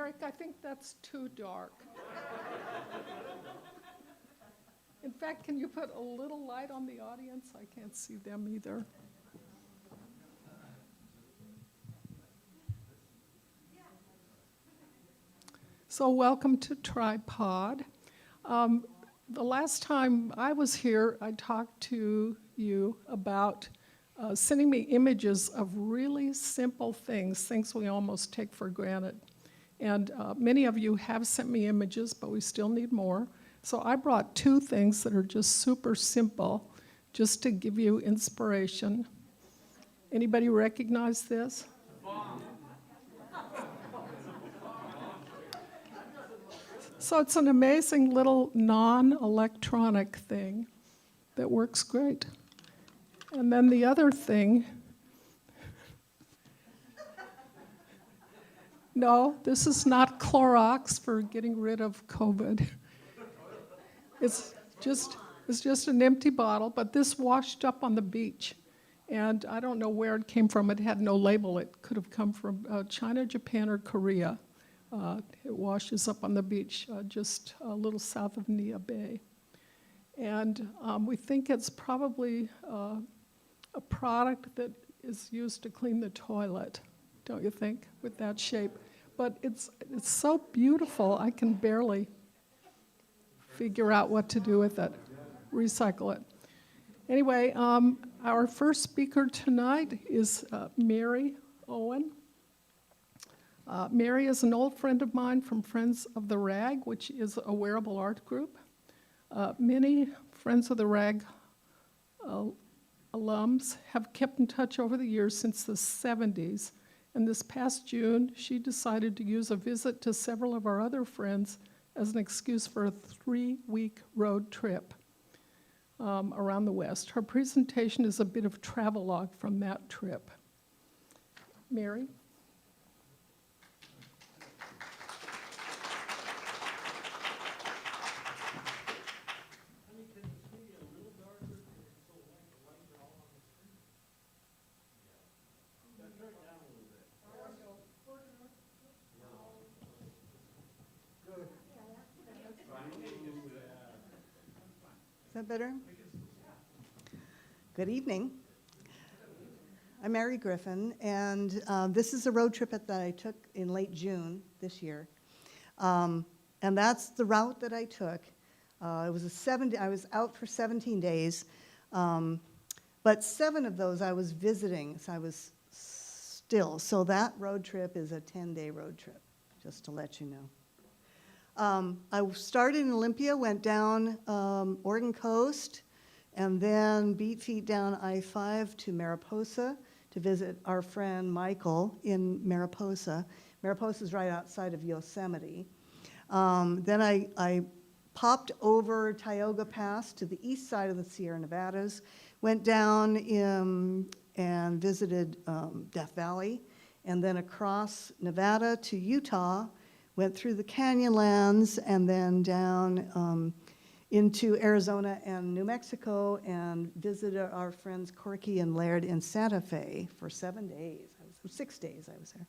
Erik, I think that's too dark. In fact, can you put a little light on the audience? I can't see them either. So welcome to Tripod. The last time I was here, I talked to you about sending me images of really simple things we almost take for granted. And many of you have sent me images, but we still need more. So I brought two things that are just super simple, just to give you inspiration. Anybody recognize this? So it's an amazing little non-electronic thing that works great. And then the other thing, no, this is not Clorox for getting rid of COVID. It's just an empty bottle, but this washed up on the beach. And I don't know where it came from. It had no label. It could have come from China, Japan, or Korea. It washes up on the beach just a little south of Nia Bay. And we think it's probably a product that is used to clean the toilet, don't you think, with that shape? But it's so beautiful, I can barely figure out what to do with it, recycle it. Anyway, our first speaker tonight is Mary Owen. Mary is an old friend of mine from Friends of the Rag, which is a wearable art group. Many Friends of the Rag alums have kept in touch over the years since the 70s, and this past June, she decided to use a visit to several of our other friends as an excuse for a 3-week road trip around the West. Her presentation is a bit of travelogue from that trip. Mary? Is that better? Good evening. I'm Erik Griffin, and this is a road trip that I took in late June this year. And that's the route that I took. I was out for 17 days, but 7 of those I was visiting, so I was still. So that road trip is a 10-day road trip, just to let you know. I started in Olympia, went down Oregon coast, and then beat feet down I-5 to Mariposa to visit our friend Michael in Mariposa. Mariposa is right outside of Yosemite. Then I popped over Tioga Pass to the east side of the Sierra Nevadas, went down and visited Death Valley, and then across Nevada to Utah, went through the Canyonlands and then down into Arizona and New Mexico and visited our friends Corky and Laird in Santa Fe for 7 days. 6 days I was there.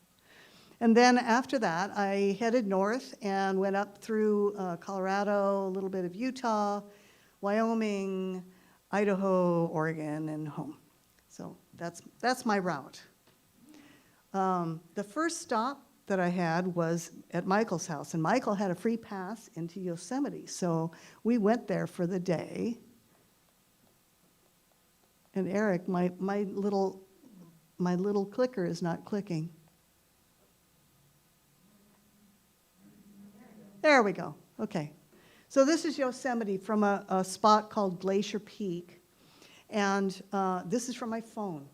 And then after that, I headed north and went up through Colorado, a little bit of Utah, Wyoming, Idaho, Oregon, and home. So that's my route. The first stop that I had was at Michael's house, and Michael had a free pass into Yosemite, so we went there for the day. And Erik, my little clicker is not clicking. There we go. Okay, so this is Yosemite from a spot called Glacier Peak, and this is from my phone.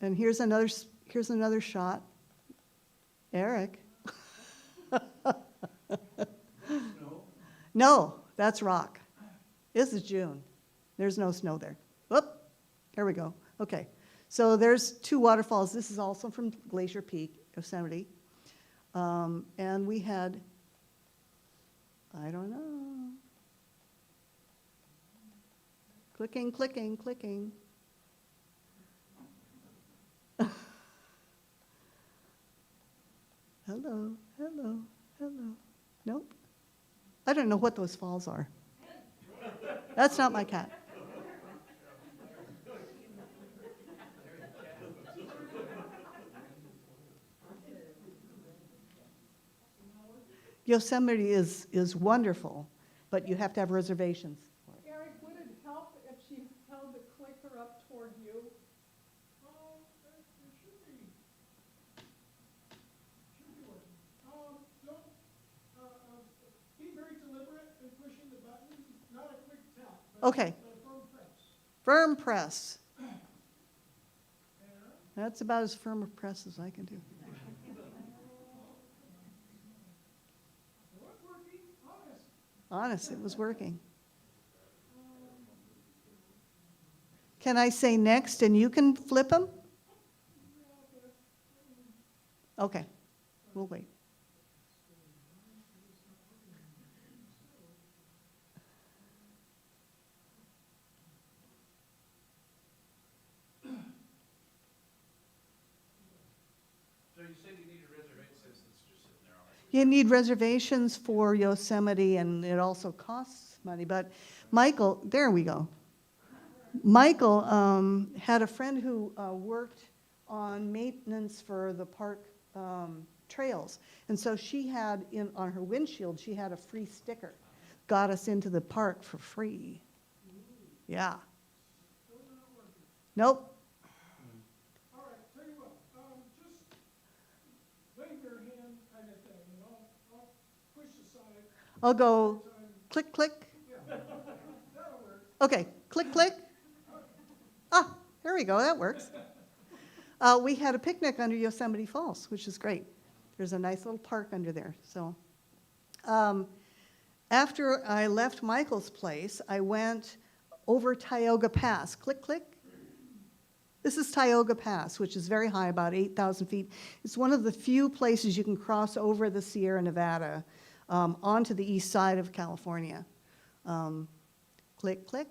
And here's another shot. Erik? No, that's rock. This is June. There's no snow there. Whoop, there we go. Okay, so there's 2 waterfalls. This is also from Glacier Peak, Yosemite. And we had, I don't know, clicking, clicking, clicking. Hello, hello, hello. Nope. I don't know what those falls are. That's not my cat. Yosemite is wonderful, but you have to have reservations. Erik, would it help if she held the clicker up toward you? It should be working. Be very deliberate in pushing the buttons, not a quick tap, but Okay, a firm press. firm press. And That's about as firm a press as I can do. what's working? Honest. Honest, it was working. Can I say next and you can flip them? Okay, we'll wait. So you said you needed a reservation since it's just sitting there all night. You need reservations for Yosemite, and it also costs money, but Michael, there we go. Michael had a friend who worked on maintenance for the park trails, and so she had, on her windshield, she had a free sticker. Got us into the park for free. Yeah. Nope. All right, tell you what, just wave your hand kind of thing, and I'll push aside. I'll go click, click. That'll work. Okay, click, click. Ah, there we go, that works. We had a picnic under Yosemite Falls, which is great. There's a nice little park under there. So after I left Michael's place, I went over Tioga Pass. Click, click. This is Tioga Pass, which is very high, about 8,000 feet. It's one of the few places you can cross over the Sierra Nevada onto the east side of California. Click, click.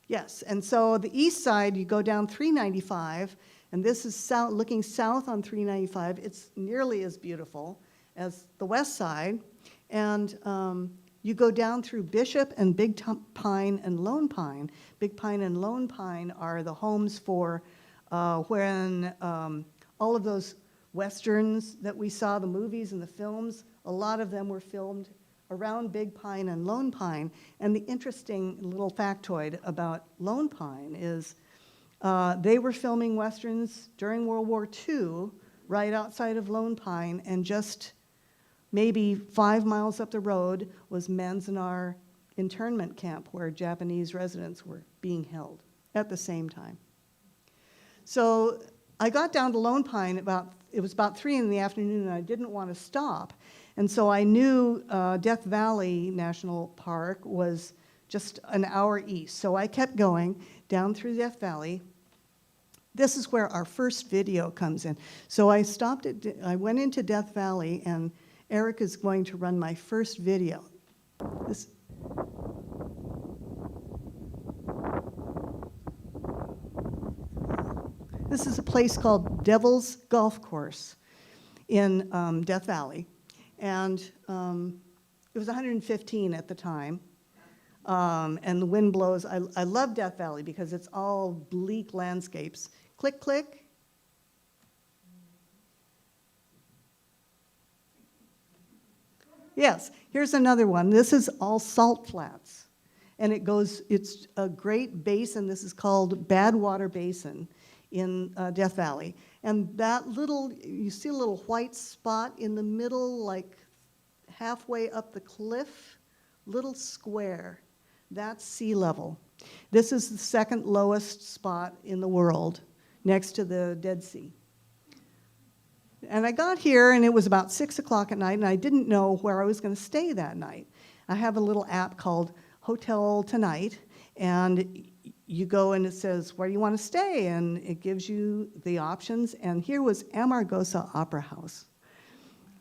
Yes, and so the east side, you go down 395, and this is south, looking south on 395. It's nearly as beautiful as the west side, and you go down through Bishop and Big Pine and Lone Pine. Big Pine and Lone Pine are the homes for when all of those westerns that we saw, the movies and the films, a lot of them were filmed around Big Pine and Lone Pine. And the interesting little factoid about Lone Pine is they were filming westerns during World War II right outside of Lone Pine, and just maybe 5 miles up the road was Manzanar internment camp where Japanese residents were being held at the same time. So I got down to Lone Pine it was about 3 in the afternoon, and I didn't want to stop. And so I knew Death Valley National Park was just an hour east. So I kept going down through Death Valley. This is where our first video comes in. So I I went into Death Valley, and Erik is going to run my first video. This is a place called Devil's Golf Course in Death Valley. And it was 115 at the time. And the wind blows. I love Death Valley because it's all bleak landscapes. Click, click. Yes, here's another one. This is all salt flats. And it's a great basin. This is called Badwater Basin in Death Valley. And that you see a little white spot in the middle, like halfway up the cliff, little square. That's sea level. This is the second lowest spot in the world, next to the Dead Sea. And I got here, and it was about 6 o'clock at night, and I didn't know where I was going to stay that night. I have a little app called Hotel Tonight, and you go and it says, where do you want to stay? And it gives you the options, and here was Amargosa Opera House.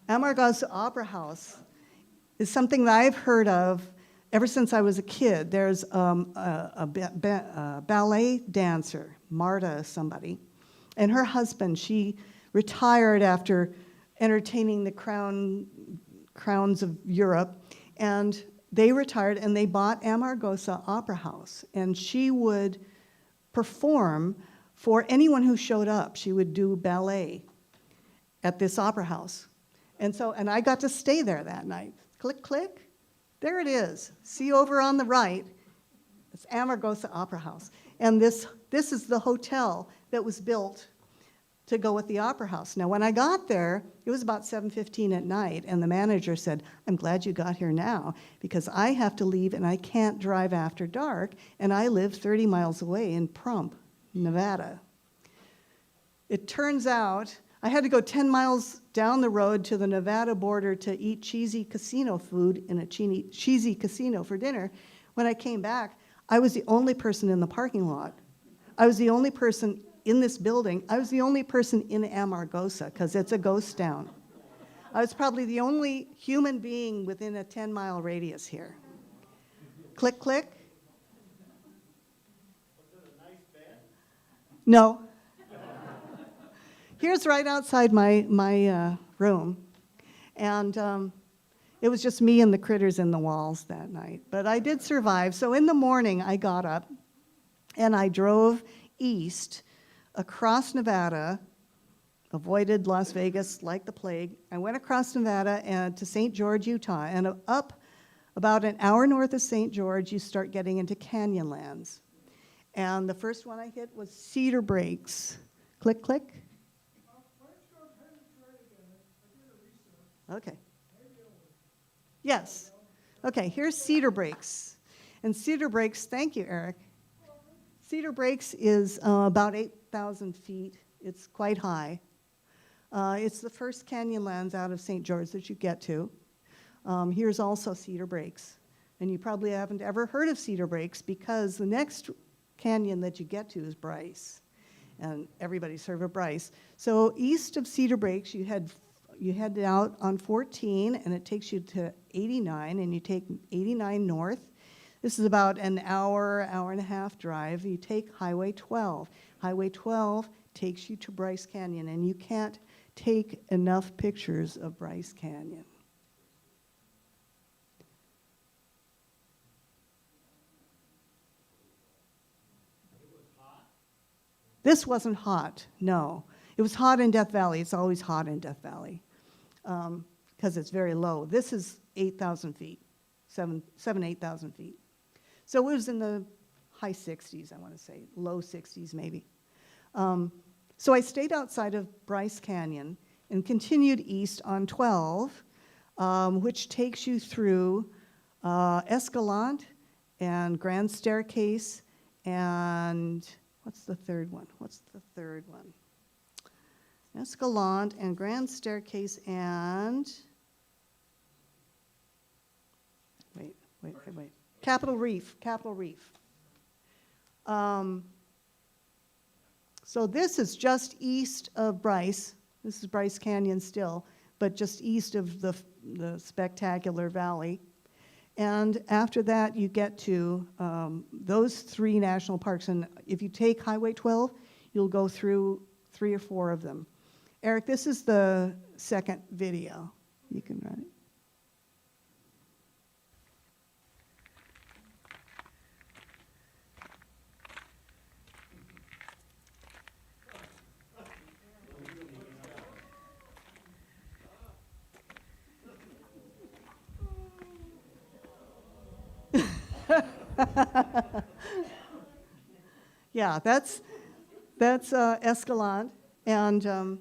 Amargosa Opera House is something that I've heard of ever since I was a kid. There's a ballet dancer, Marta somebody, and her husband, she retired after entertaining the crowns of Europe. And they retired and they bought Amargosa Opera House. And she would perform for anyone who showed up. She would do ballet at this opera house. And I got to stay there that night. Click, click. There it is. See over on the right, it's Amargosa Opera House. And this is the hotel that was built to go with the opera house. Now, when I got there, it was about 7:15 at night, and the manager said, "I'm glad you got here now, because I have to leave and I can't drive after dark, and I live 30 miles away in Prump, Nevada." It turns out I had to go 10 miles down the road to the Nevada border to eat cheesy casino food in a cheesy casino for dinner. When I came back, I was the only person in the parking lot. I was the only person in this building. I was the only person in Amargosa, because it's a ghost town. I was probably the only human being within a 10-mile radius here. Click, click. Was it a nice bed? No. Here's right outside my room, and it was just me and the critters in the walls that night. But I did survive. So in the morning, I got up, and I drove east across Nevada, avoided Las Vegas like the plague. I went across Nevada and to St. George, Utah, and up about an hour north of St. George, you start getting into Canyonlands. And the first one I hit was Cedar Breaks. Click, click. Okay. Yes. Okay, here's Cedar Breaks. And Cedar Breaks, thank you, Erik. Cedar Breaks is about 8,000 feet. It's quite high. It's the first Canyonlands out of St. George that you get to. Here's also Cedar Breaks. And you probably haven't ever heard of Cedar Breaks because the next canyon that you get to is Bryce. And everybody's heard of Bryce. So east of Cedar Breaks, you head out on 14, and it takes you to 89, and you take 89 north. This is about an hour and a half drive. You take Highway 12. Highway 12 takes you to Bryce Canyon, and you can't take enough pictures of Bryce Canyon. It was hot? This wasn't hot, no. It was hot in Death Valley. It's always hot in Death Valley because it's very low. This is 8,000 feet, 8,000 feet. So it was in the high 60s, I want to say, low 60s maybe. So I stayed outside of Bryce Canyon and continued east on 12, which takes you through Escalante and Grand Staircase and what's the third one? Escalante and Grand Staircase and wait. Capitol Reef. So this is just east of Bryce. This is Bryce Canyon still, but just east of the spectacular valley. And after that, you get to those 3 national parks. And if you take Highway 12, you'll go through 3 or 4 of them. Erik, this is the second video. You can run it. Yeah, that's Escalante, and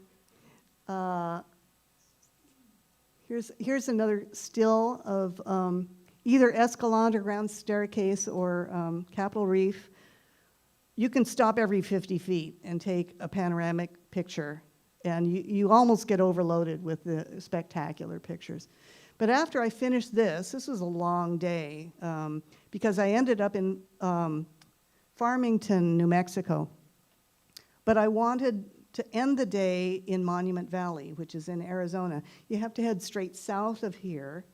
here's another still of either Escalante or Grand Staircase or Capitol Reef. You can stop every 50 feet and take a panoramic picture, and you almost get overloaded with the spectacular pictures. But after I finished this was a long day because I ended up in Farmington, New Mexico. But I wanted to end the day in Monument Valley, which is in Arizona. You have to head straight south of here.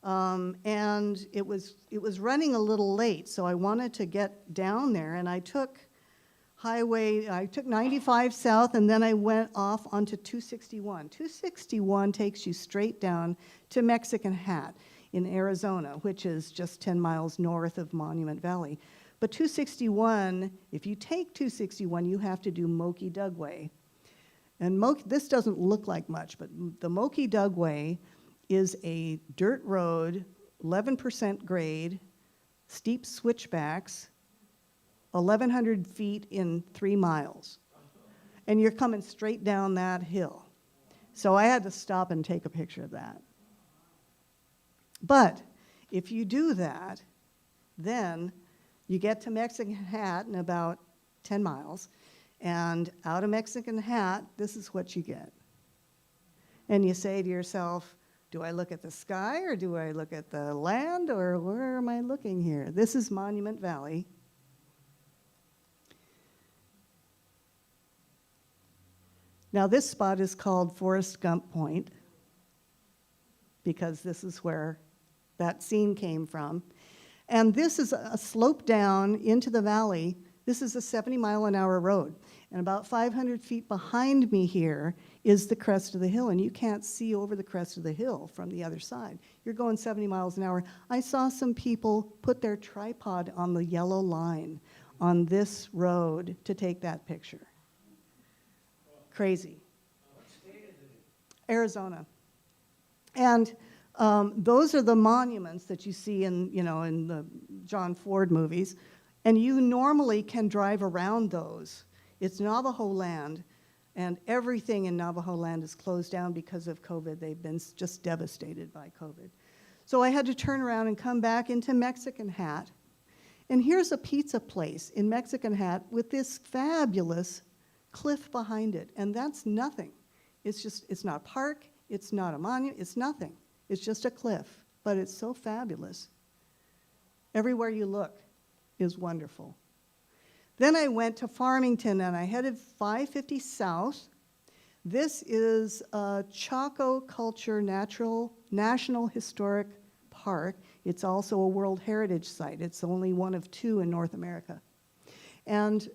And it was running a little late, so I wanted to get down there, and I took highway, I took 95 south, and then I went off onto 261. 261 takes you straight down to Mexican Hat in Arizona, which is just 10 miles north of Monument Valley. But 261, if you take 261, you have to do Moki Dugway. And this doesn't look like much, but the Moki Dugway is a dirt road, 11% grade, steep switchbacks, 1,100 feet in 3 miles. And you're coming straight down that hill. So I had to stop and take a picture of that. But if you do that, then you get to Mexican Hat in about 10 miles. And out of Mexican Hat, this is what you get. And you say to yourself, do I look at the sky or do I look at the land, or where am I looking here? This is Monument Valley. Now this spot is called Forrest Gump Point because this is where that scene came from. And this is a slope down into the valley. This is a 70-mile-an-hour road. And about 500 feet behind me here is the crest of the hill, and you can't see over the crest of the hill from the other side. You're going 70 miles an hour. I saw some people put their tripod on the yellow line on this road to take that picture. Crazy. What state is it Arizona. And those are the monuments that you see in the John Ford movies. And you normally can drive around those. It's Navajo land, and everything in Navajo land is closed down because of COVID. They've been just devastated by COVID. So I had to turn around and come back into Mexican Hat. And here's a pizza place in Mexican Hat with this fabulous cliff behind it. And that's nothing. It's not a park, it's not a monument, it's nothing. It's just a cliff, but it's so fabulous. Everywhere you look is wonderful. Then I went to Farmington and I headed 550 south. This is Chaco Culture National Historic Park. It's also a World Heritage Site. It's only one of 2 in North America. And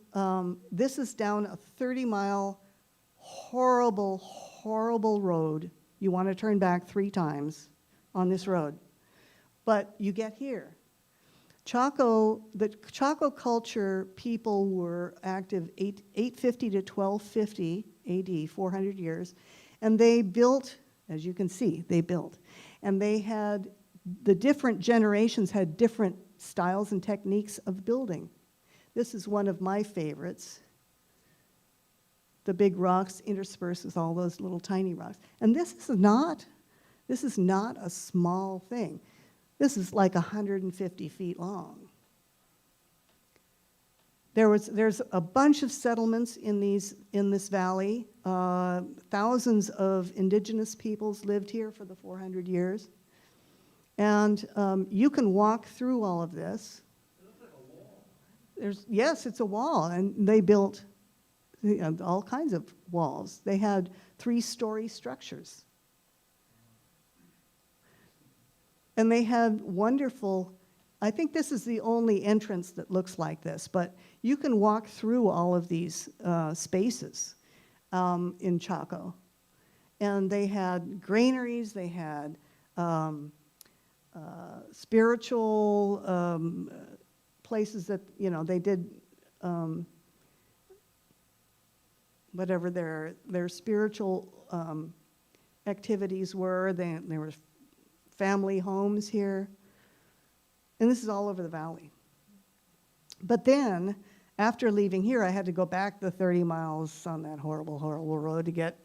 this is down a 30-mile, horrible, horrible road. You want to turn back 3 times on this road. But you get here. The Chaco culture people were active 850 to 1250 AD, 400 years. And they built, as you can see, they built. And they had, the different generations had different styles and techniques of building. This is one of my favorites. The big rocks interspersed with all those little tiny rocks. And this is not a small thing. This is like 150 feet long. There's a bunch of settlements in this valley. Thousands of indigenous peoples lived here for the 400 years. And you can walk through all of this. It looks like a wall. Yes, it's a wall, and they built all kinds of walls. They had 3-story structures. And they had wonderful, I think this is the only entrance that looks like this, but you can walk through all of these spaces in Chaco. And they had granaries, they had spiritual places that, they did whatever their spiritual activities were. There were family homes here. And this is all over the valley. But then, after leaving here, I had to go back the 30 miles on that horrible, horrible road to get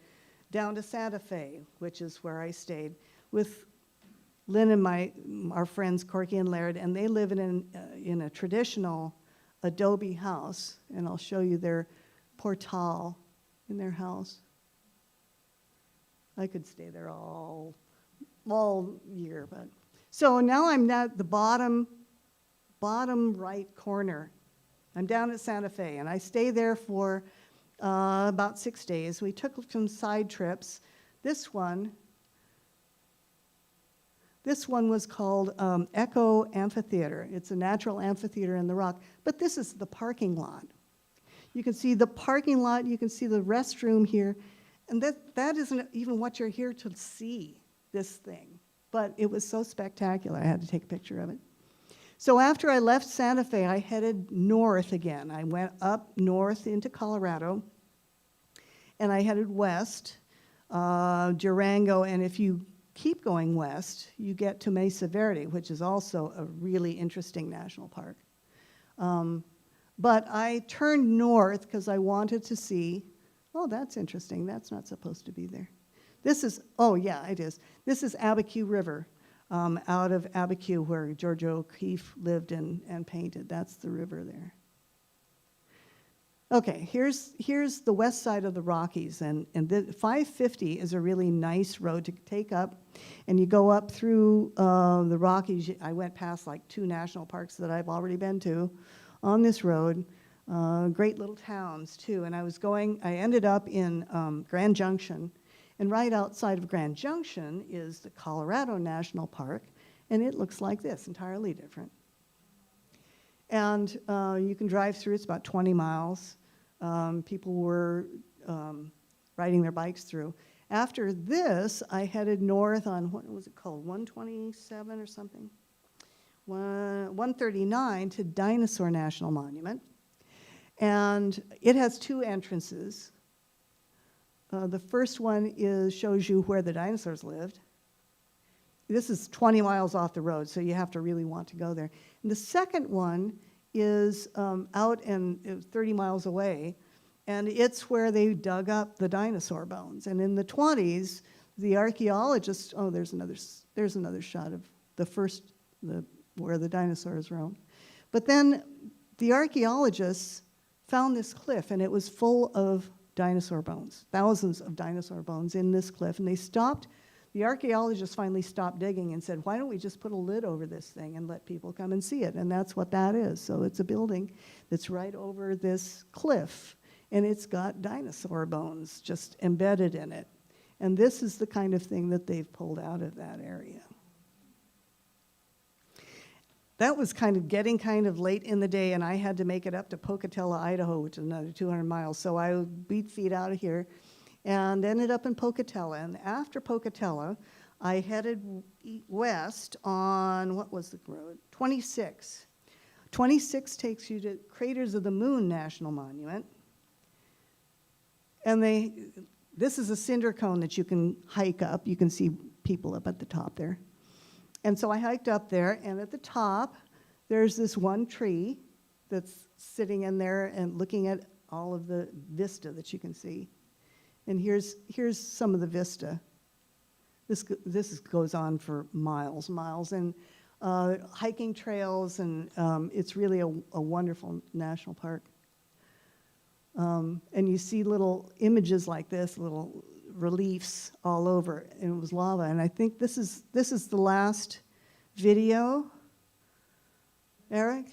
down to Santa Fe, which is where I stayed with Lynn and our friends Corky and Laird, and they live in a traditional adobe house. And I'll show you their portal in their house. I could stay there all year, but so now I'm at the bottom right corner. I'm down at Santa Fe, and I stay there for about 6 days. We took some side trips. This one was called Echo Amphitheater. It's a natural amphitheater in the rock, but this is the parking lot. You can see the parking lot, you can see the restroom here, and that isn't even what you're here to see, this thing. But it was so spectacular, I had to take a picture of it. So after I left Santa Fe, I headed north again. I went up north into Colorado, and I headed west, Durango, and if you keep going west, you get to Mesa Verde, which is also a really interesting national park. But I turned north because I wanted to see, oh, that's interesting. That's not supposed to be there. This is, oh, yeah, it is. This is Abiquiu River, out of Abiquiu, where George O'Keeffe lived and painted. That's the river there. Okay, here's the west side of the Rockies, and the 550 is a really nice road to take up, and you go up through the Rockies. I went past like 2 national parks that I've already been to on this road, great little towns too, and I ended up in Grand Junction, and right outside of Grand Junction is the Colorado National Park, and it looks like this, entirely different. And you can drive through, it's about 20 miles. People were riding their bikes through. After this, I headed north on, what was it called, 127 or something? 139 to Dinosaur National Monument. And it has 2 entrances. The first one shows you where the dinosaurs lived. This is 20 miles off the road, so you have to really want to go there. And the second one is out and 30 miles away, and it's where they dug up the dinosaur bones. And in the 20s, the archaeologists, oh, there's another shot of where the dinosaurs roamed. But then the archaeologists found this cliff, and it was full of dinosaur bones, thousands of dinosaur bones in this cliff, and the archaeologists finally stopped digging and said, why don't we just put a lid over this thing and let people come and see it? And that's what that is. So it's a building that's right over this cliff, and it's got dinosaur bones just embedded in it. And this is the kind of thing that they've pulled out of that area. That was getting kind of late in the day, and I had to make it up to Pocatello, Idaho, which is another 200 miles. So I beat feet out of here and ended up in Pocatello. And after Pocatello, I headed west on, what was the road? 26. 26 takes you to Craters of the Moon National Monument. And this is a cinder cone that you can hike up. You can see people up at the top there. And so I hiked up there, and at the top, there's this one tree that's sitting in there and looking at all of the vista that you can see. And here's some of the vista. This goes on for miles, and hiking trails, and it's really a wonderful national park. And you see little images like this, little reliefs all over, and it was lava. And I think this is the last video, Erik.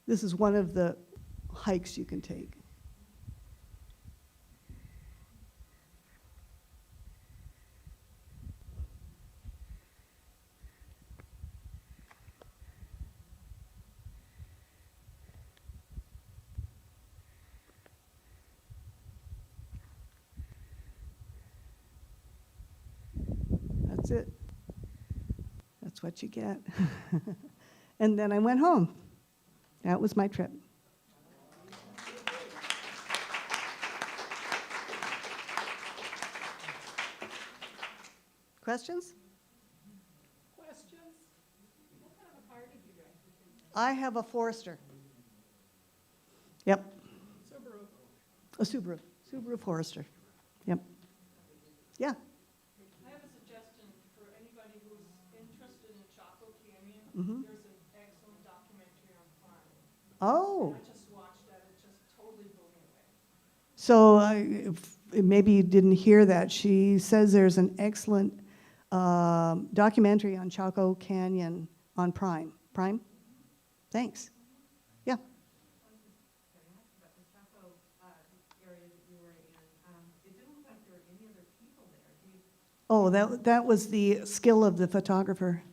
This is one of the hikes you can take. That's it. That's what you get. And then I went home. That was my trip. Questions? Questions? What kind of a car did you drive? I have a Forester. Yep, Subaru. a Subaru Forester. Yep. Yeah. I have a suggestion for anybody who's interested in Chaco Canyon. Mhm. There's an excellent documentary on Prime. Oh. I just watched that. It just totally blew me away. So maybe you didn't hear that. She says there's an excellent documentary on Chaco Canyon on Prime. Prime? Thanks. Yeah. But the Chaco area that you were in, it didn't look like there were any other people there. Do you? Oh, that was the skill of the photographer.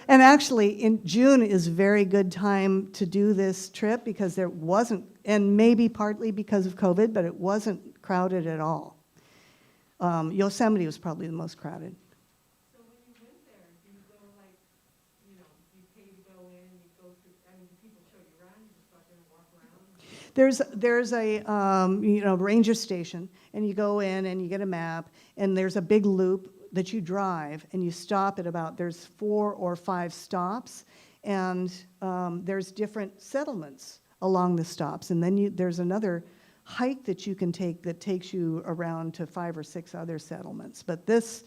And actually, in June is a very good time to do this trip because there wasn't, and maybe partly because of COVID, but it wasn't crowded at all. Yosemite was probably the most crowded. So when you went there, do you go like, you know, do you pay to go in, you go through, I mean, do people show you around, you just go out there and walk around? There's a ranger station, and you go in and you get a map, and there's a big loop that you drive, and you stop at about, there's 4 or 5 stops, and there's different settlements along the stops, and then there's another hike that you can take that takes you around to 5 or 6 other settlements. But this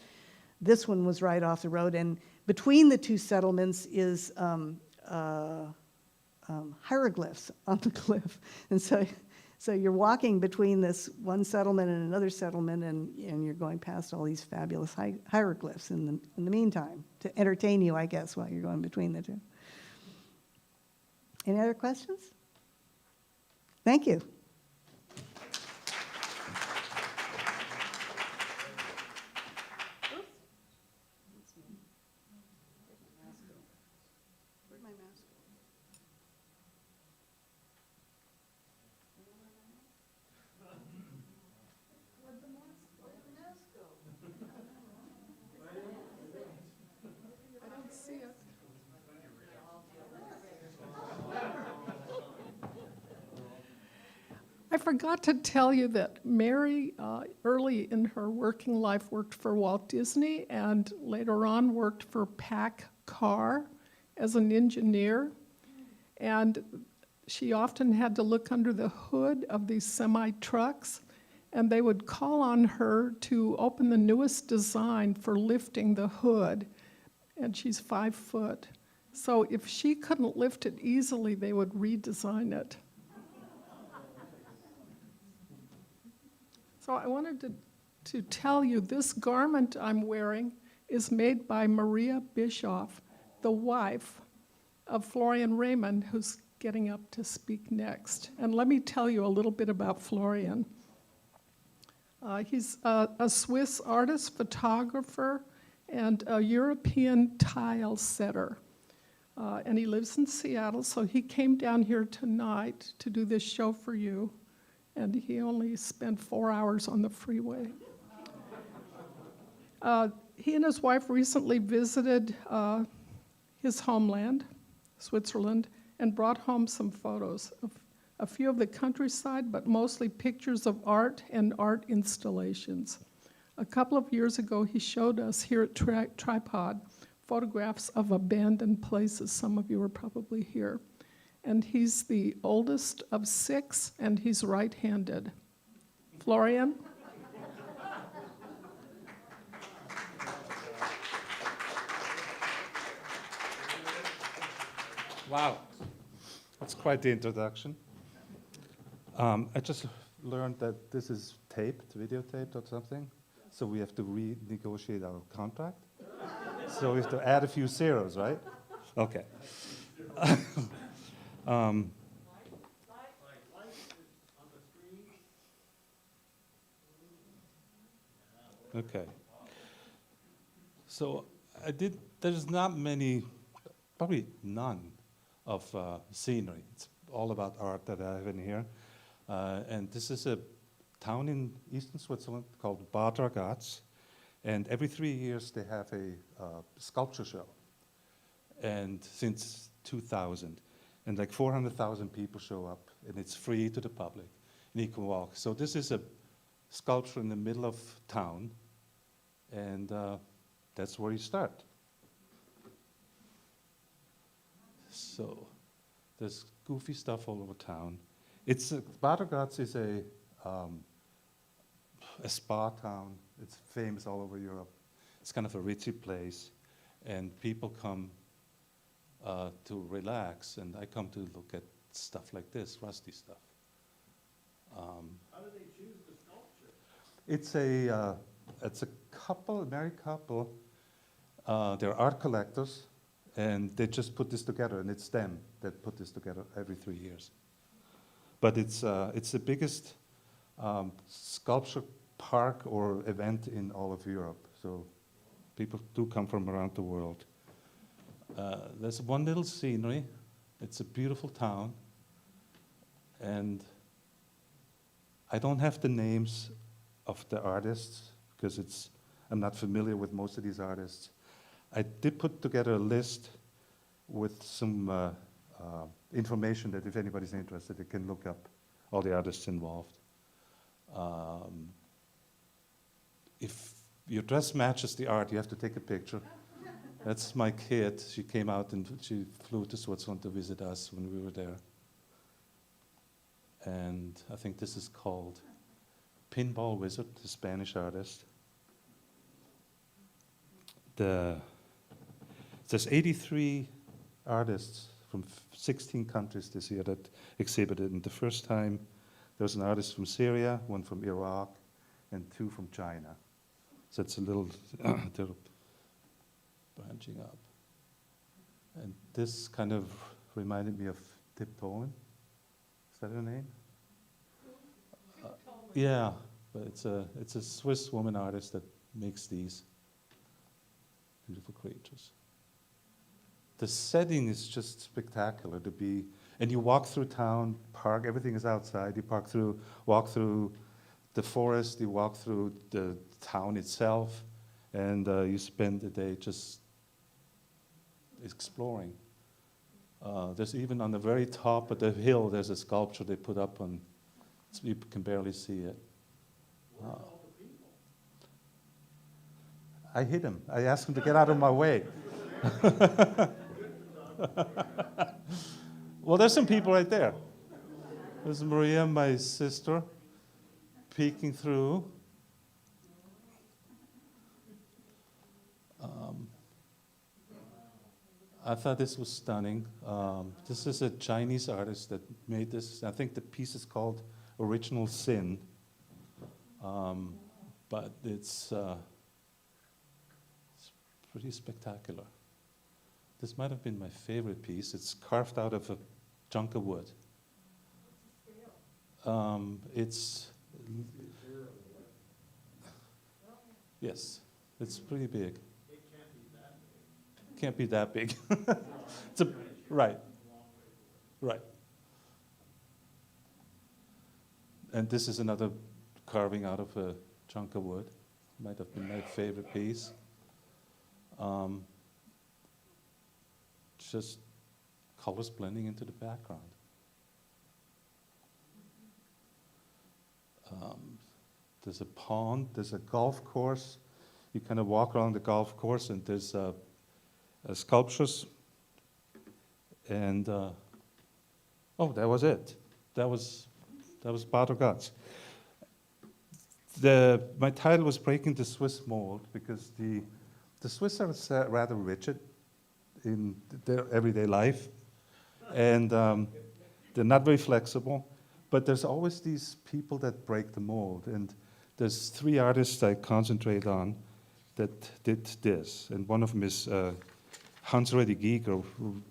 one was right off the road, and between the 2 settlements is hieroglyphs on the cliff, and so you're walking between this one settlement and another settlement, and you're going past all these fabulous hieroglyphs in the meantime to entertain you, I guess, while you're going between the 2. Any other questions? Thank you. Where'd my mask go? I don't see it. I forgot to tell you that Mary, early in her working life, worked for Walt Disney and later on worked for PACCAR as an engineer. And she often had to look under the hood of these semi-trucks, and they would call on her to open the newest design for lifting the hood, and she's 5 foot. So if she couldn't lift it easily, they would redesign it. So I wanted to tell you this garment I'm wearing is made by Maria Bischoff, the wife of Florian Raymann, who's getting up to speak next. And let me tell you a little bit about Florian. He's a Swiss artist, photographer, and a European tile setter. And he lives in Seattle, so he came down here tonight to do this show for you. And he only spent 4 hours on the freeway. He and his wife recently visited his homeland, Switzerland, and brought home some photos of a few of the countryside, but mostly pictures of art and art installations. A couple of years ago, he showed us here at Tripod photographs of abandoned places. Some of you are probably here. And he's the oldest of 6, and he's right-handed. Florian? Wow, that's quite the introduction. I just learned that this is taped, videotaped or something, so we have to renegotiate our contract. So we have to add a few zeros, right? Okay. Okay. So there's not many, probably none, of scenery. It's all about art that I have in here. And this is a town in eastern Switzerland called Bad Ragaz. And every 3 years they have a sculpture show. And since 2000. And like 400,000 people show up, and it's free to the public, and you can walk. So this is a sculpture in the middle of town, and that's where you start. So there's goofy stuff all over town. Bad Ragaz is a spa town. It's famous all over Europe. It's kind of a ritzy place, and people come to relax, and I come to look at stuff like this, rusty stuff. How do they choose the sculpture? It's a couple, a married couple. They're art collectors, and they just put this together, and it's them that put this together every 3 years. But it's the biggest sculpture park or event in all of Europe. So people do come from around the world. There's one little scenery. It's a beautiful town. And I don't have the names of the artists because I'm not familiar with most of these artists. I did put together a list with some information that if anybody's interested, they can look up all the artists involved. If your dress matches the art, you have to take a picture. That's my kid. She came out and she flew to Switzerland to visit us when we were there. And I think this is called Pinball Wizard, the Spanish artist. There's 83 artists from 16 countries this year that exhibited. And the first time there was an artist from Syria, one from Iraq, and 2 from China. So it's a little they're branching up. And this kind of reminded me of Tiptoeing. Is that her name? Yeah, but it's a Swiss woman artist that makes these beautiful creatures. The setting is just spectacular to be, and you walk through town, park, everything is outside. You walk through the forest, you walk through the town itself, and you spend the day just exploring. There's even on the very top of the hill, there's a sculpture they put up on, so you can barely see it. I hit him. I asked him to get out of my way. Well, there's some people right there. There's Maria, my sister, peeking through. I thought this was stunning. This is a Chinese artist that made this. I think the piece is called Original Sin. But it's pretty spectacular. This might have been my favorite piece. It's carved out of a chunk of wood. Yes, it's pretty big. Can't be that big. Right. And this is another carving out of a chunk of wood. Might have been my favorite piece. Just colors blending into the background. There's a pond, there's a golf course. You kind of walk around the golf course and there's sculptures. And, that was it. That was Bad Guts. My title was Breaking the Swiss Mold because the Swiss are rather rigid in their everyday life, and they're not very flexible, but there's always these people that break the mold, and there's 3 artists I concentrate on that did this, and one of them is Hans-Rudi Giger, who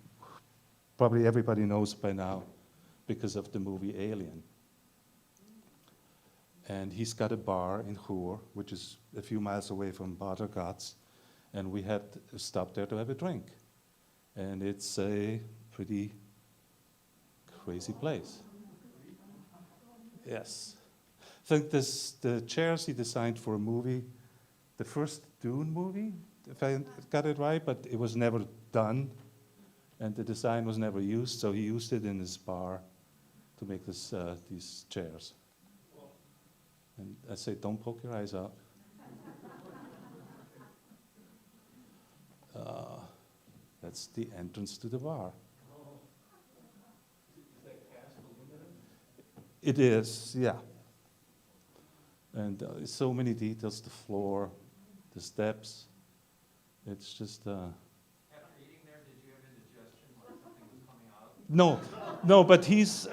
probably everybody knows by now because of the movie Alien. And he's got a bar in Chur, which is a few miles away from Bad Ragaz, and we had stopped there to have a drink. And it's a pretty crazy place. Yes. I think the chairs he designed for a movie, the first Dune movie, if I got it right, but it was never done, and the design was never used, so he used it in his bar to make these chairs. And I say, don't poke your eyes out. That's the entrance to the bar. Is that cast aluminum? It is, yeah. And so many details, the floor, the steps. It's just... After eating there, did you have indigestion like something was coming out? No, but his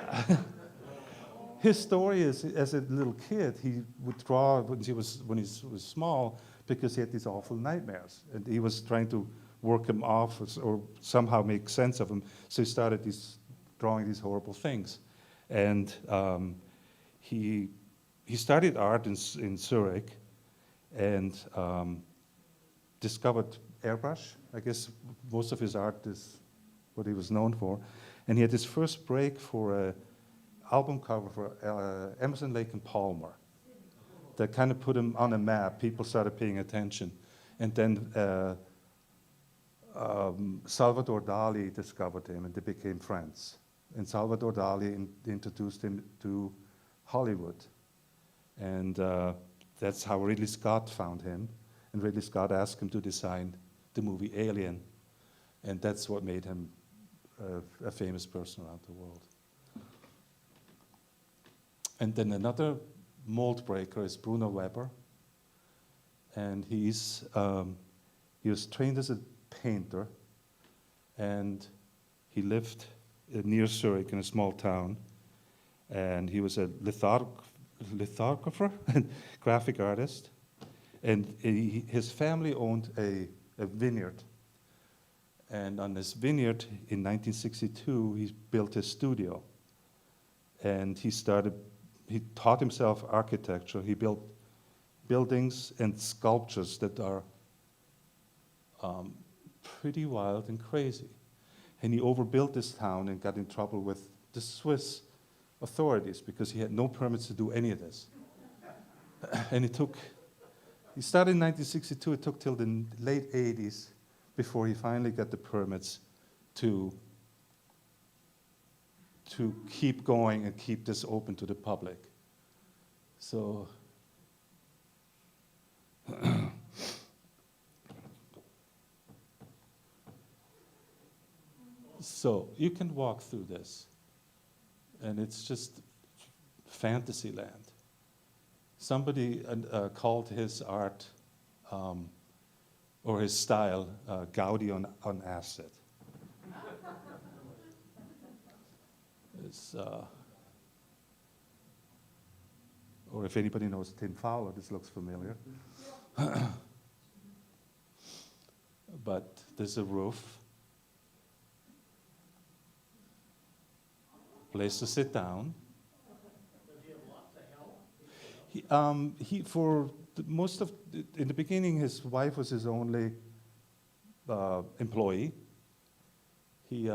story is, as a little kid, he would draw when he was small because he had these awful nightmares, and he was trying to work them off or somehow make sense of them. So he started drawing these horrible things, and he started art in Zurich, and discovered airbrush. I guess most of his art is what he was known for. And he had his first break for an album cover for Emerson, Lake and Palmer. That kind of put him on a map. People started paying attention. And then Salvador Dali discovered him, and they became friends. And Salvador Dali introduced him to Hollywood. And that's how Ridley Scott found him. And Ridley Scott asked him to design the movie Alien. And that's what made him a famous person around the world. And then another mold breaker is Bruno Weber. And he was trained as a painter, and he lived near Zurich in a small town. And he was a lithographer and graphic artist. And his family owned a vineyard. And on this vineyard in 1962, he built his studio. And he taught himself architecture. He built buildings and sculptures that are pretty wild and crazy. And he overbuilt this town and got in trouble with the Swiss authorities because he had no permits to do any of this. And he started in 1962, it took till the late 80s before he finally got the permits to keep going and keep this open to the public. So, so you can walk through this, and it's just fantasy land. Somebody called his art or his style Gaudi on acid. Or if anybody knows Tim Fowler, this looks familiar. But there's a roof, place to sit down. In the beginning, his wife was his only employee. He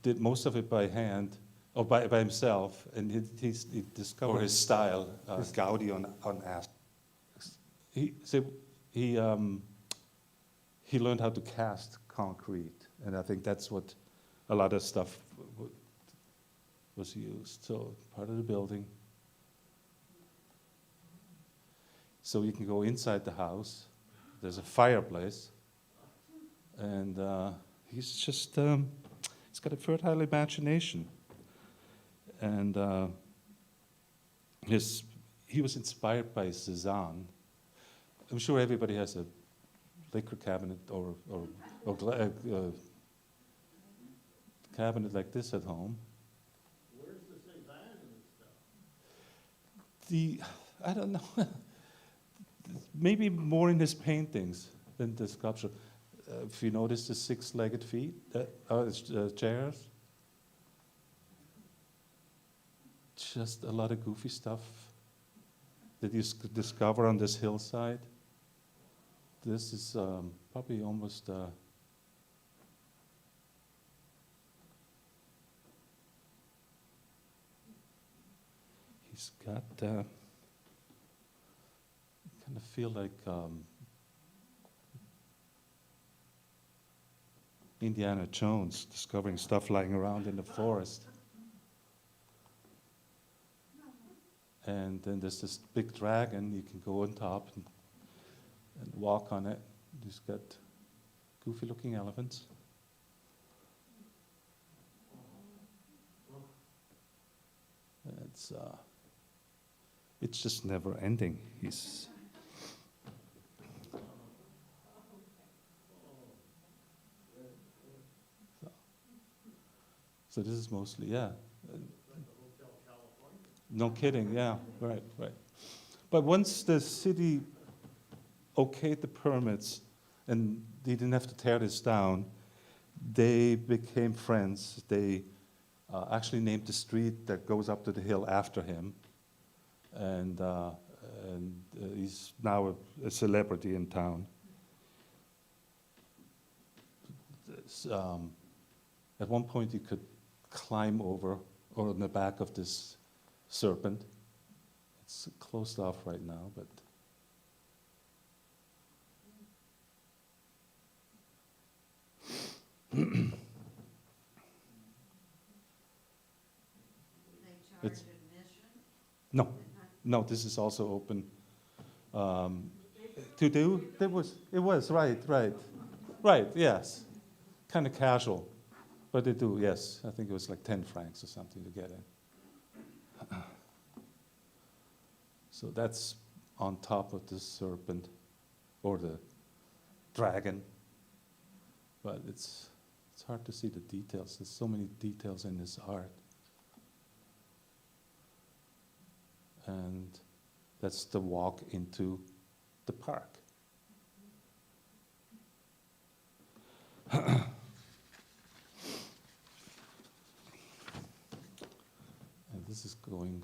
did most of it by hand, or by himself, and he discovered his style, Gaudi on acid. He learned how to cast concrete, and I think that's what a lot of stuff was used. So part of the building. So you can go inside the house. There's a fireplace, and he's just he's got a fertile imagination, and he was inspired by Cézanne. I'm sure everybody has a liquor cabinet or cabinet like this at home. Where's the Cézanne and stuff? I don't know. Maybe more in his paintings than the sculpture. If you notice the six-legged chairs, just a lot of goofy stuff that you discover on this hillside. This is probably almost he's got kind of feel like Indiana Jones discovering stuff lying around in the forest. And then there's this big dragon. You can go on top and walk on it. He's got goofy-looking elephants. It's just never ending. So this is mostly, yeah. No kidding, yeah, right. But once the city okayed the permits and they didn't have to tear this down, they became friends. They actually named the street that goes up to the hill after him. And he's now a celebrity in town. at one point you could climb over or on the back of this serpent. It's closed off right now, but it's no, no. This is also open to do. It was right. Yes, kind of casual, but they do. Yes, I think it was like 10 francs or something to get in. So that's on top of the serpent or the dragon, but it's hard to see the details. There's so many details in this art. And that's the walk into the park. And this is going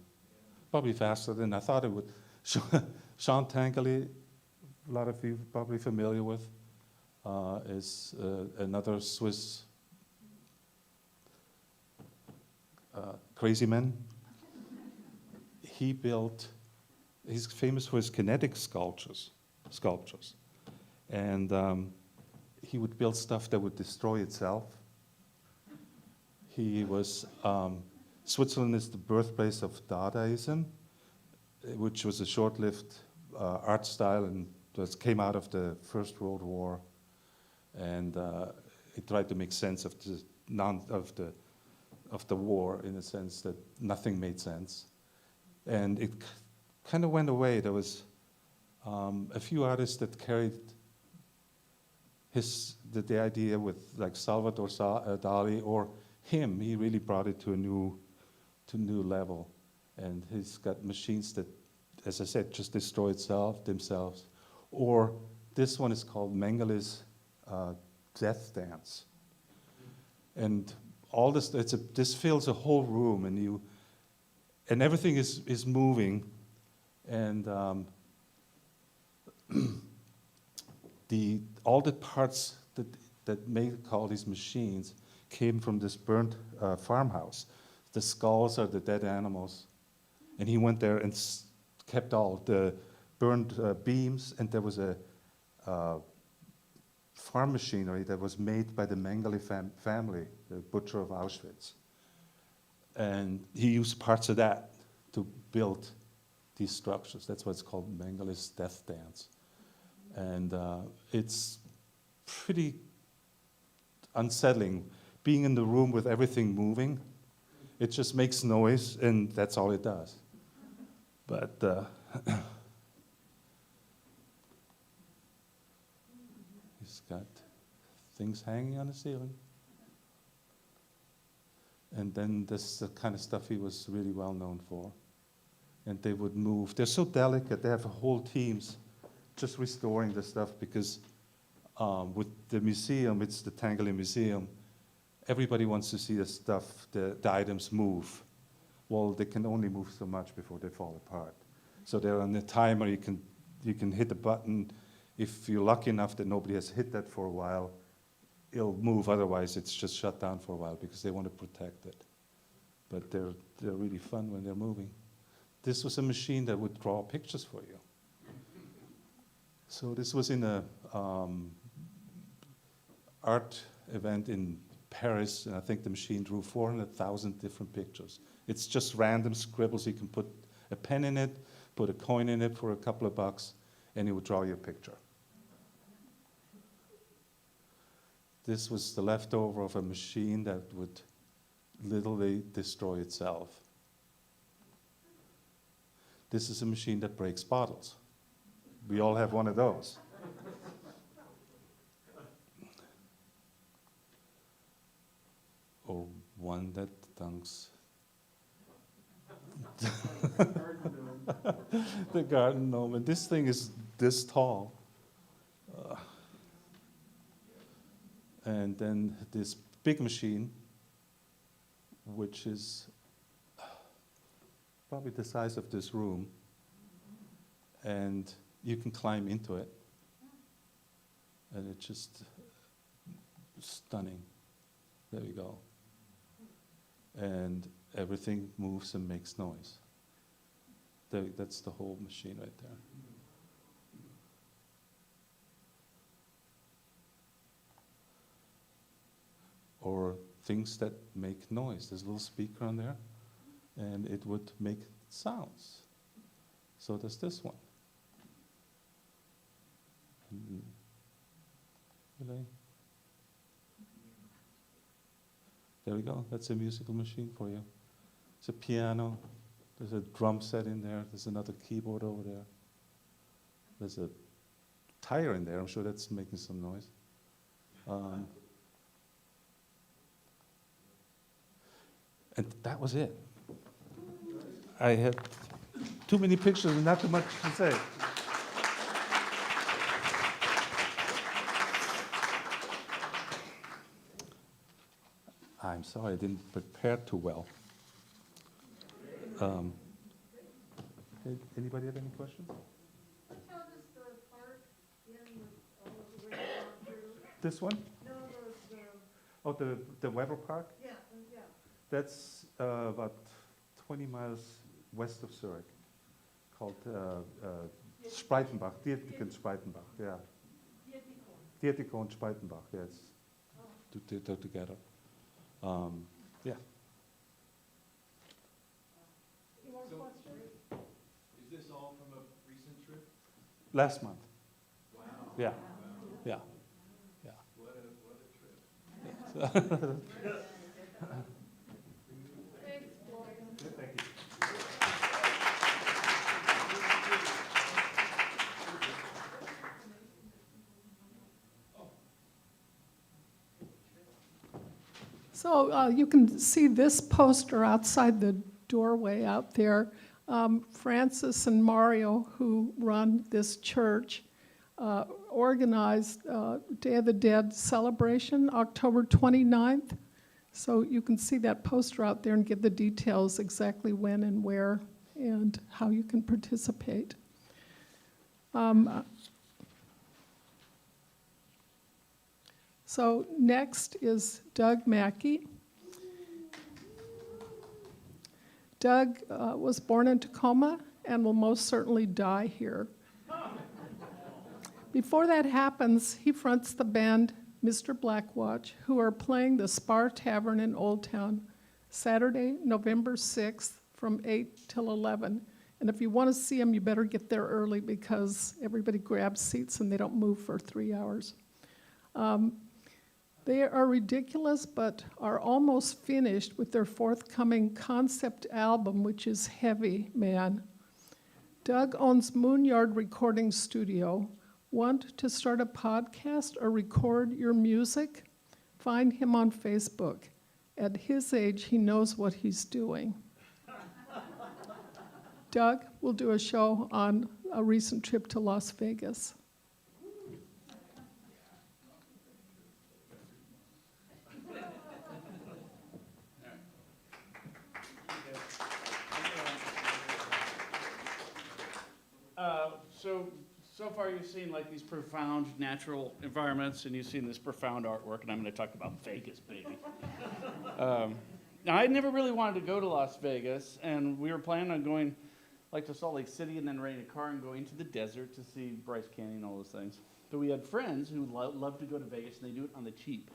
probably faster than I thought it would. Sean Tankerley, a lot of you probably familiar with, is another Swiss crazy man. He's famous for his kinetic sculptures. And he would build stuff that would destroy itself. Switzerland is the birthplace of Dadaism, which was a short-lived art style and came out of the First World War. And it tried to make sense of the war in the sense that nothing made sense. And it kind of went away. There was a few artists that carried the idea with, like Salvador Dali or him. He really brought it to a new level. And he's got machines that, as I said, just destroy themselves. Or this one is called Mengelé's Death Dance. And all this, this fills a whole room, and everything is moving, and all the parts that make all these machines came from this burnt farmhouse. The skulls are the dead animals, and he went there and kept all the burned beams, and there was a farm machinery that was made by the Mengele family, the butcher of Auschwitz. And he used parts of that to build these structures. That's why it's called Mengelé's Death Dance. And it's pretty unsettling being in the room with everything moving. It just makes noise, and that's all it does. But he's got things hanging on the ceiling. And then this is the kind of stuff he was really well known for. And they would move. They're so delicate. They have whole teams just restoring the stuff because with the museum, it's the Tangerley Museum, everybody wants to see the stuff, the items move. Well, they can only move so much before they fall apart. So they're on the timer. You can hit the button. If you're lucky enough that nobody has hit that for a while, it'll move. Otherwise, it's just shut down for a while because they want to protect it. But they're really fun when they're moving. This was a machine that would draw pictures for you. So this was in a art event in Paris, and I think the machine drew 400,000 different pictures. It's just random scribbles. You can put a pen in it, put a coin in it for a couple of bucks, and it would draw you a picture. This was the leftover of a machine that would literally destroy itself. This is a machine that breaks bottles. We all have one of those. Or one that dunks. The garden gnome. And this thing is this tall. And then this big machine, which is probably the size of this room, and you can climb into it, and it just stunning. There we go. And everything moves and makes noise. That's the whole machine right there. Or things that make noise. There's a little speaker on there, and it would make sounds. So does this one. Really? There we go. That's a musical machine for you. It's a piano. There's a drum set in there. There's another keyboard over there. There's a tire in there. I'm sure that's making some noise. And that was it. I had too many pictures and not too much to say. I'm sorry, I didn't prepare too well. Anybody have any questions? How does the park end with all of the way you walk through? This one? No, Oh, the Weber Park? yeah. That's about 20 miles west of Zurich, called Spreitenbach, Dietikon-Spreitenbach, yeah. Dietikon-Spreitenbach, yes. They're together. Yeah. Is this all from a recent trip? Last month. Wow. Yeah. Yeah. Yeah. What a trip. Thank you. So you can see this poster outside the doorway out there. Francis and Mario, who run this church, organized Day of the Dead celebration, October 29th. So you can see that poster out there and get the details exactly when and where and how you can participate. So next is Doug Mackey. Doug was born in Tacoma and will most certainly die here. Before that happens, he fronts the band Mr. Blackwatch, who are playing the Spar Tavern in Old Town Saturday, November 6th from 8 till 11. And if you want to see them, you better get there early because everybody grabs seats and they don't move for 3 hours. They are ridiculous, but are almost finished with their forthcoming concept album, which is Heavy Man. Doug owns Moonyard Recording Studio. Want to start a podcast or record your music? Find him on Facebook. At his age, he knows what he's doing. Doug will do a show on a recent trip to Las Vegas. So far you've seen like these profound natural environments and you've seen this profound artwork, and I'm going to talk about Vegas, baby. Now, I never really wanted to go to Las Vegas, and we were planning on going like to Salt Lake City and then renting a car and going to the desert to see Bryce Canyon and all those things. But we had friends who love to go to Vegas, and they do it on the cheap.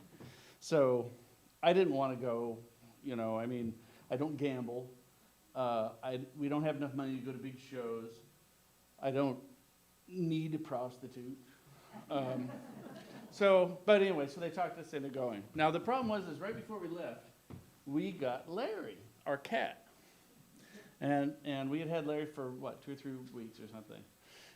So I didn't want to go, I don't gamble. We don't have enough money to go to big shows. I don't need a prostitute. But anyway, so they talked us into going. Now, the problem was right before we left, we got Larry, our cat. And we had Larry for, 2 or 3 weeks or something.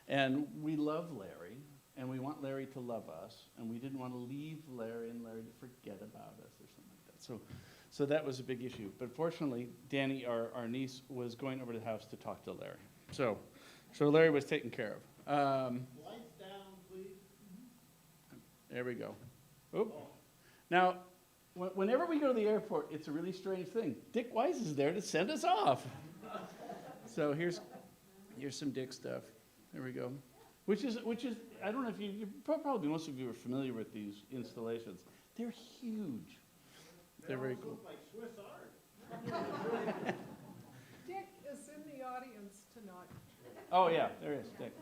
And we love Larry, and we want Larry to love us, and we didn't want to leave Larry and Larry to forget about us or something like that. So that was a big issue. But fortunately, Danny, our niece, was going over to the house to talk to Larry. So Larry was taken care of. Lights down, please. There we go. Oop. Now, whenever we go to the airport, it's a really strange thing. Dick Weiss is there to send us off. So here's some Dick stuff. There we go. Which is I don't know if you probably most of you are familiar with these installations. They're huge. They're very cool. Look like Swiss art. Dick is in the audience tonight. Oh, yeah, there is. Dick.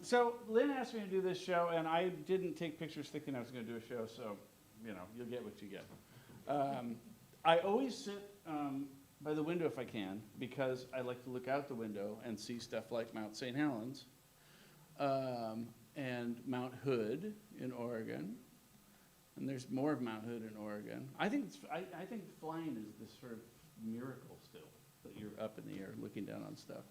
So Lynn asked me to do this show, and I didn't take pictures thinking I was going to do a show, so, you know, you'll get what you get. I always sit by the window if I can, because I like to look out the window and see stuff like Mount St. Helens and Mount Hood in Oregon. And there's more of Mount Hood in Oregon. I think flying is this sort of miracle still, that you're up in the air looking down on stuff.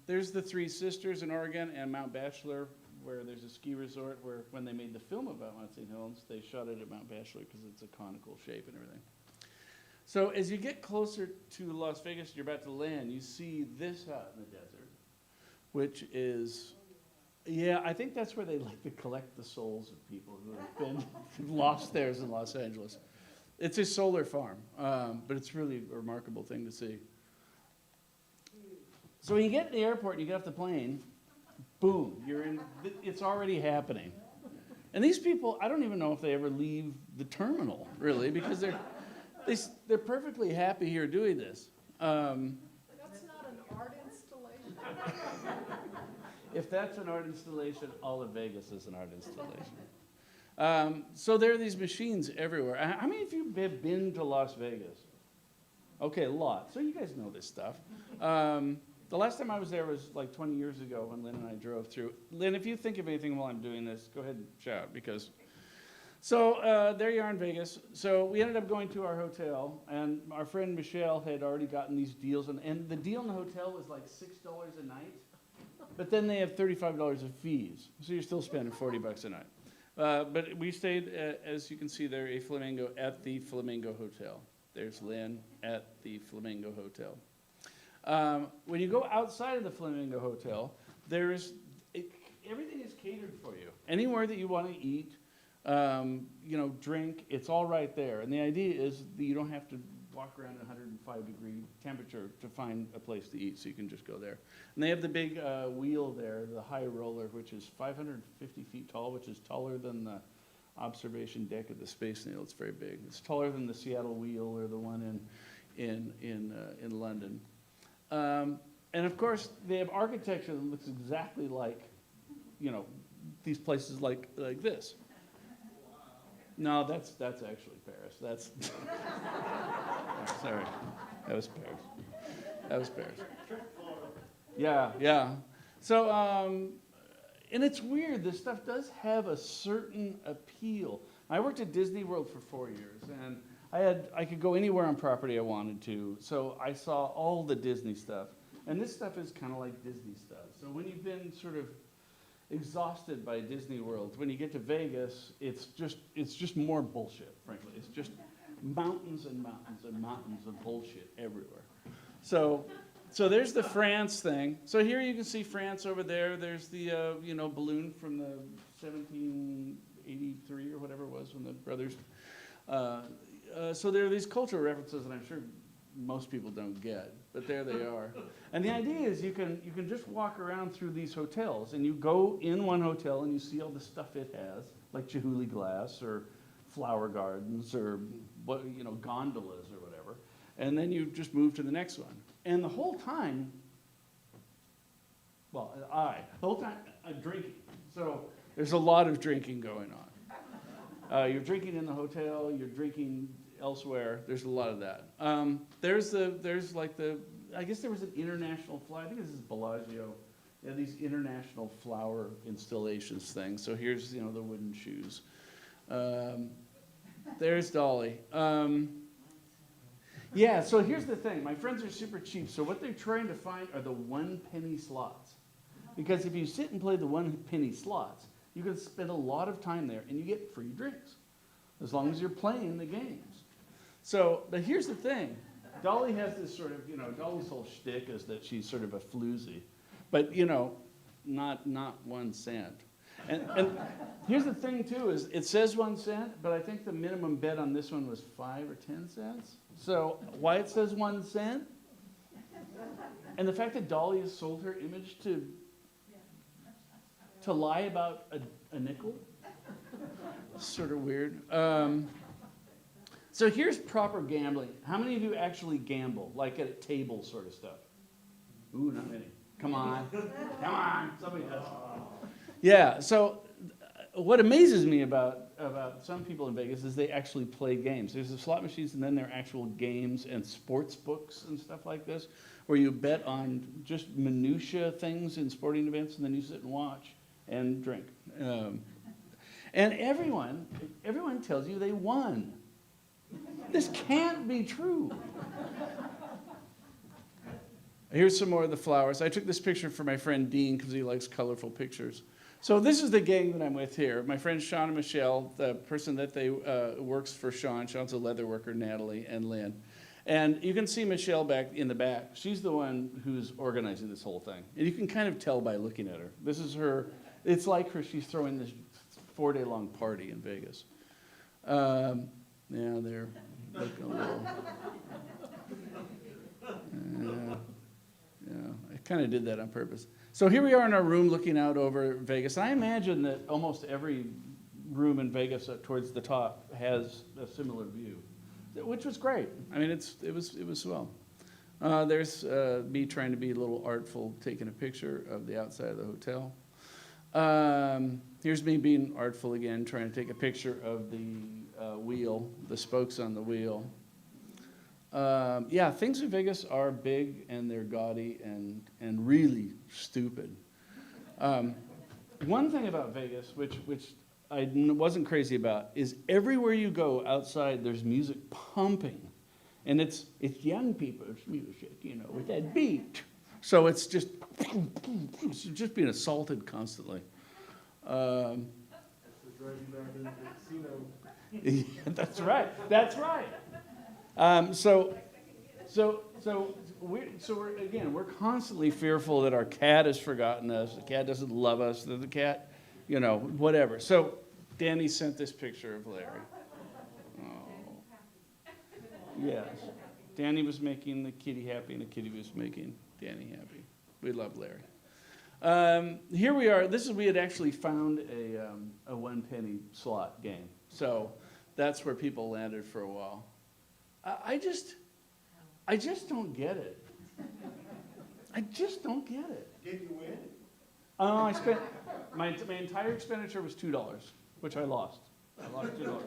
There's the Three Sisters in Oregon and Mount Bachelor, where there's a ski resort where when they made the film about Mount St. Helens, they shot it at Mount Bachelor because it's a conical shape and everything. So as you get closer to Las Vegas, you're about to land, you see this hut in the desert, which is, yeah, I think that's where they like to collect the souls of people who have been lost theirs in Los Angeles. It's a solar farm, but it's really a remarkable thing to see. So when you get to the airport and you get off the plane, boom, you're in, it's already happening. And these people, I don't even know if they ever leave the terminal, really, because they're perfectly happy here doing this. That's not an art installation. If that's an art installation, all of Vegas is an art installation. So there are these machines everywhere. How many of you have been to Las Vegas? Okay, a lot. So you guys know this stuff. The last time I was there was like 20 years ago when Lynn and I drove through. Lynn, if you think of anything while I'm doing this, go ahead and shout, because... So there you are in Vegas. So we ended up going to our hotel, and our friend Michelle had already gotten these deals, and the deal in the hotel was like $6 a night, but then they have $35 of fees, so you're still spending $40 a night. But we stayed, as you can see there, a Flamingo at the Flamingo Hotel. There's Lynn at the Flamingo Hotel. When you go outside of the Flamingo Hotel, everything is catered for you. Anywhere that you want to eat, drink, it's all right there. And the idea is that you don't have to walk around at 105-degree temperature to find a place to eat, so you can just go there. And they have the big wheel there, the high roller, which is 550 feet tall, which is taller than the observation deck of the Space Needle. It's very big. It's taller than the Seattle wheel or the one in London. And of course, they have architecture that looks exactly like, these places like this. No, that's actually Paris. That's oh, sorry, that was Paris. Yeah. So, and it's weird. This stuff does have a certain appeal. I worked at Disney World for 4 years, and I could go anywhere on property I wanted to. So I saw all the Disney stuff, and this stuff is kind of like Disney stuff. So when you've been sort of exhausted by Disney World, when you get to Vegas, it's just more bullshit, frankly. It's just mountains and mountains and mountains of bullshit everywhere. So there's the France thing. So here you can see France over there. There's the balloon from the 1783 or whatever it was when the brothers. So there are these cultural references that I'm sure most people don't get, but there they are. And the idea is you can just walk around through these hotels, and you go in one hotel and you see all the stuff it has, like Chihuly glass or flower gardens or gondolas or whatever, and then you just move to the next one. And the whole time, I'm drinking. So there's a lot of drinking going on. You're drinking in the hotel, you're drinking elsewhere. There's a lot of that. I guess there was an international flower. I think this is Bellagio. Yeah, these international flower installations things. So here's the wooden shoes. There's Dolly. Yeah. So here's the thing. My friends are super cheap. So what they're trying to find are the 1-penny slots, because if you sit and play the 1-penny slots, you can spend a lot of time there and you get free drinks, as long as you're playing the games. So, but here's the thing. Dolly has this sort of, Dolly's whole shtick is that she's sort of a floozy. But, not 1 cent. And here's the thing, too, is it says 1 cent, but I think the minimum bet on this one was 5 or 10 cents. So why it says 1 cent? And the fact that Dolly has sold her image to lie about a nickel. Sort of weird. So here's proper gambling. How many of you actually gamble, like at a table sort of stuff? Ooh, not many. Come on. Come on. Somebody does. Yeah, so what amazes me about some people in Vegas is they actually play games. There's the slot machines, and then there are actual games and sports books and stuff like this, where you bet on just minutia things in sporting events, and then you sit and watch and drink. And everyone tells you they won. This can't be true. Here's some more of the flowers. I took this picture for my friend Dean because he likes colorful pictures. So this is the gang that I'm with here. My friends Sean and Michelle, the person that they works for Sean. Sean's a leather worker, Natalie, and Lynn. And you can see Michelle back in the back. She's the one who's organizing this whole thing. And you can kind of tell by looking at her. This is her. It's like her. She's throwing this 4-day-long party in Vegas. Yeah, they're looking a little. Yeah, I kind of did that on purpose. So here we are in our room looking out over Vegas. And I imagine that almost every room in Vegas towards the top has a similar view, which was great. I mean, it was swell. There's me trying to be a little artful, taking a picture of the outside of the hotel. Here's me being artful again, trying to take a picture of the wheel, the spokes on the wheel. Yeah, things in Vegas are big and they're gaudy and really stupid. One thing about Vegas, which I wasn't crazy about, is everywhere you go outside, there's music pumping, and it's young people's music, you know, with that beat. So it's just being assaulted constantly. That's right. That's right. We're constantly fearful that our cat has forgotten us, the cat doesn't love us, that the cat, you know, whatever. So Danny sent this picture of Larry. Oh. Yes. Danny was making the kitty happy, and the kitty was making Danny happy. We love Larry. Here we are. We had actually found a 1-penny slot game. So that's where people landed for a while. I just don't get it. I just don't get it. Did you win? I spent my entire expenditure was $2, which I lost. I lost $2.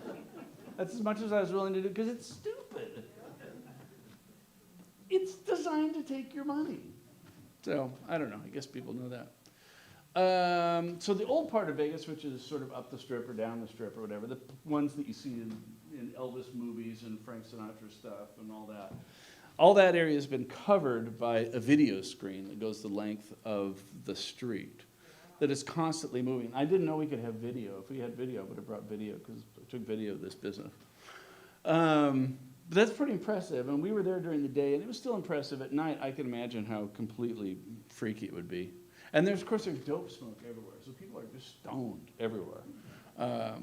That's as much as I was willing to do because it's stupid. It's designed to take your money. So I don't know. I guess people know that. So the old part of Vegas, which is sort of up the strip or down the strip or whatever, the ones that you see in Elvis movies and Frank Sinatra stuff and all that area has been covered by a video screen that goes the length of the street that is constantly moving. I didn't know we could have video. If we had video, I would have brought video because I took video of this business. But that's pretty impressive, and we were there during the day, and it was still impressive. At night, I can imagine how completely freaky it would be. And of course, there's dope smoke everywhere, so people are just stoned everywhere. There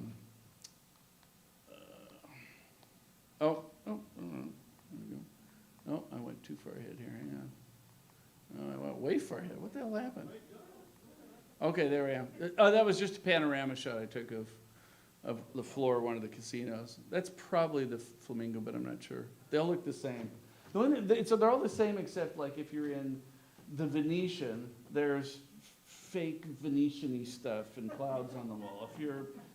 we go. Oh, I went too far ahead here. Hang on. Oh, I went way far ahead. What the hell happened? Okay, there I am. Oh, that was just a panorama shot I took of the floor of one of the casinos. That's probably the Flamingo, but I'm not sure. They all look the same. So they're all the same except like if you're in the Venetian, there's fake Venetian-y stuff and clouds on the wall.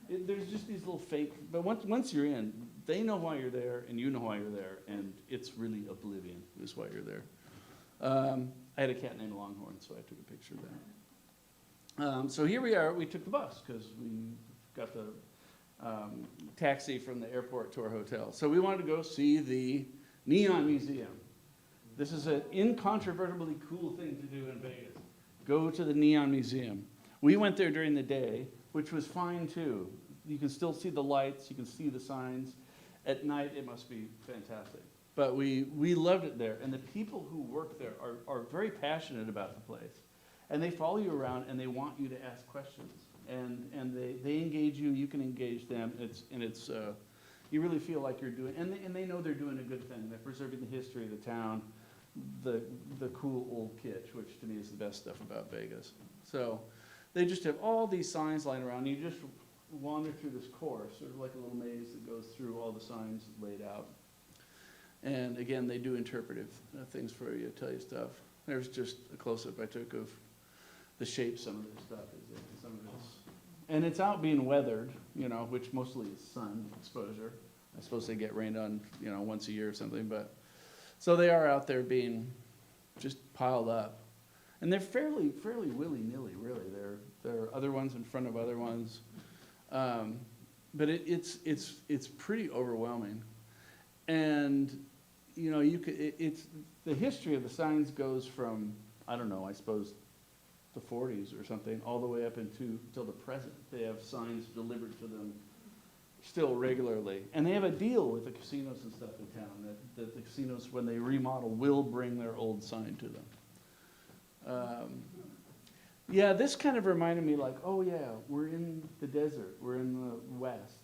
There's just these little fake, but once you're in, they know why you're there and you know why you're there, and it's really oblivion is why you're there. I had a cat named Longhorn, so I took a picture of that. So here we are. We took the bus because we got the taxi from the airport to our hotel. So we wanted to go see the Neon Museum. This is an incontrovertibly cool thing to do in Vegas. Go to the Neon Museum. We went there during the day, which was fine too. You can still see the lights, you can see the signs. At night, it must be fantastic. But we loved it there. And the people who work there are very passionate about the place. And they follow you around and they want you to ask questions. And they engage you, you can engage them. It's you really feel like you're doing, and they know they're doing a good thing. They're preserving the history of the town, the cool old kitsch, which to me is the best stuff about Vegas. So they just have all these signs lying around. You just wander through this course, sort of like a little maze that goes through all the signs laid out. And again, they do interpretive things for you, tell you stuff. There's just a close-up I took of the shape some of this stuff is in. Some of it's, and it's out being weathered, you know, which mostly is sun exposure. I suppose they get rained on, you know, once a year or something, but so they are out there being just piled up. And they're fairly willy-nilly, really. There are other ones in front of other ones. But it's pretty overwhelming. And, you know, it's the history of the signs goes from, I don't know, I suppose the 40s or something, all the way up until the present. They have signs delivered to them still regularly. And they have a deal with the casinos and stuff in town that the casinos, when they remodel, will bring their old sign to them. Yeah, this kind of reminded me like, oh yeah, we're in the desert, we're in the West.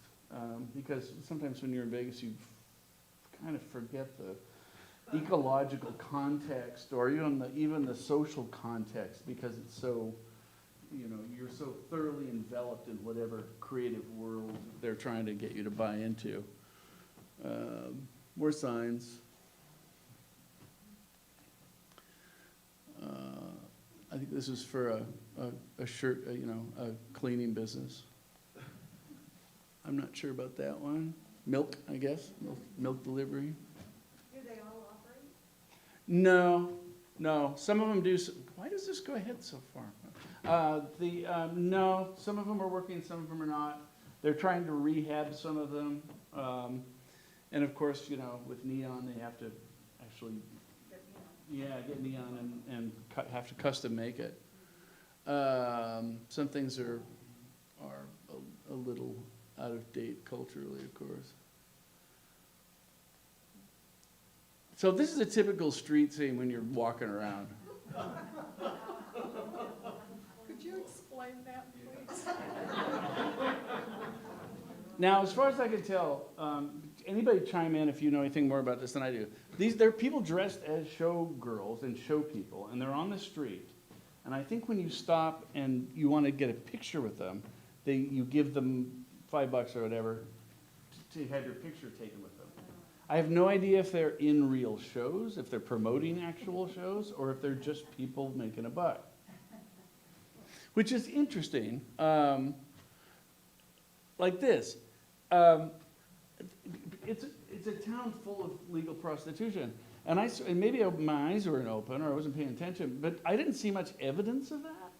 Because sometimes when you're in Vegas, you kind of forget the ecological context or even the social context because it's so, you know, you're so thoroughly enveloped in whatever creative world they're trying to get you to buy into. More signs. I think this is for a shirt, you know, a cleaning business. I'm not sure about that one. Milk, I guess, milk delivery. Do they all operate? No. Some of them do. Why does this go ahead so far? No, some of them are working, some of them are not. They're trying to rehab some of them. And of course, you know, with neon, they have to actually get neon and have to custom make it. Some things are a little out of date culturally, of course. So this is a typical street scene when you're walking around. Could you explain that, please? Now, as far as I can tell, anybody chime in if you know anything more about this than I do. They're people dressed as showgirls and show people, and they're on the street. And I think when you stop and you want to get a picture with them, you give them $5 or whatever to have your picture taken with them. I have no idea if they're in real shows, if they're promoting actual shows, or if they're just people making a buck. Which is interesting. Like this. It's a town full of legal prostitution. And maybe my eyes weren't open or I wasn't paying attention, but I didn't see much evidence of that.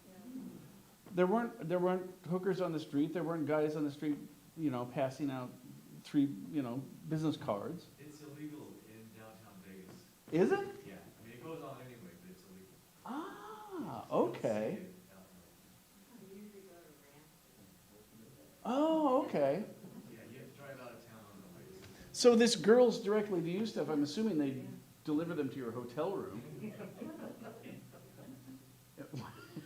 There weren't hookers on the street. There weren't guys on the street, you know, passing out business cards. It's illegal in downtown Vegas. Is it? Yeah, I mean, it goes on anyway, but it's illegal. Ah, You don't okay. see it out there. I usually go to ranch. Oh, okay. Yeah, you have to drive out of town on the way. So this girls directly to you stuff, I'm assuming they deliver them to your hotel room.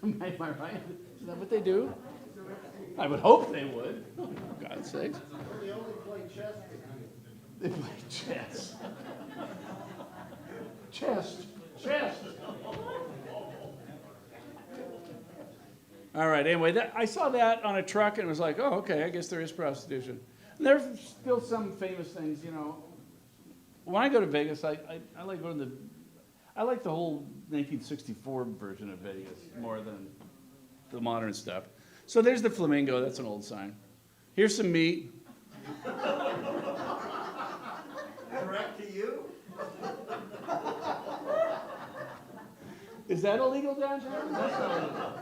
Am I right? Is that what they do? I would hope they would. For God's sakes. They only play chess. They play chess. Chess. All right, anyway, I saw that on a truck and was like, oh, okay, I guess there is prostitution. And there's still some famous things, you know. When I go to Vegas, I like going to I like the whole 1964 version of Vegas more than the modern stuff. So there's the Flamingo, that's an old sign. Here's some meat. Direct to you? Is that illegal downtown? That's not illegal.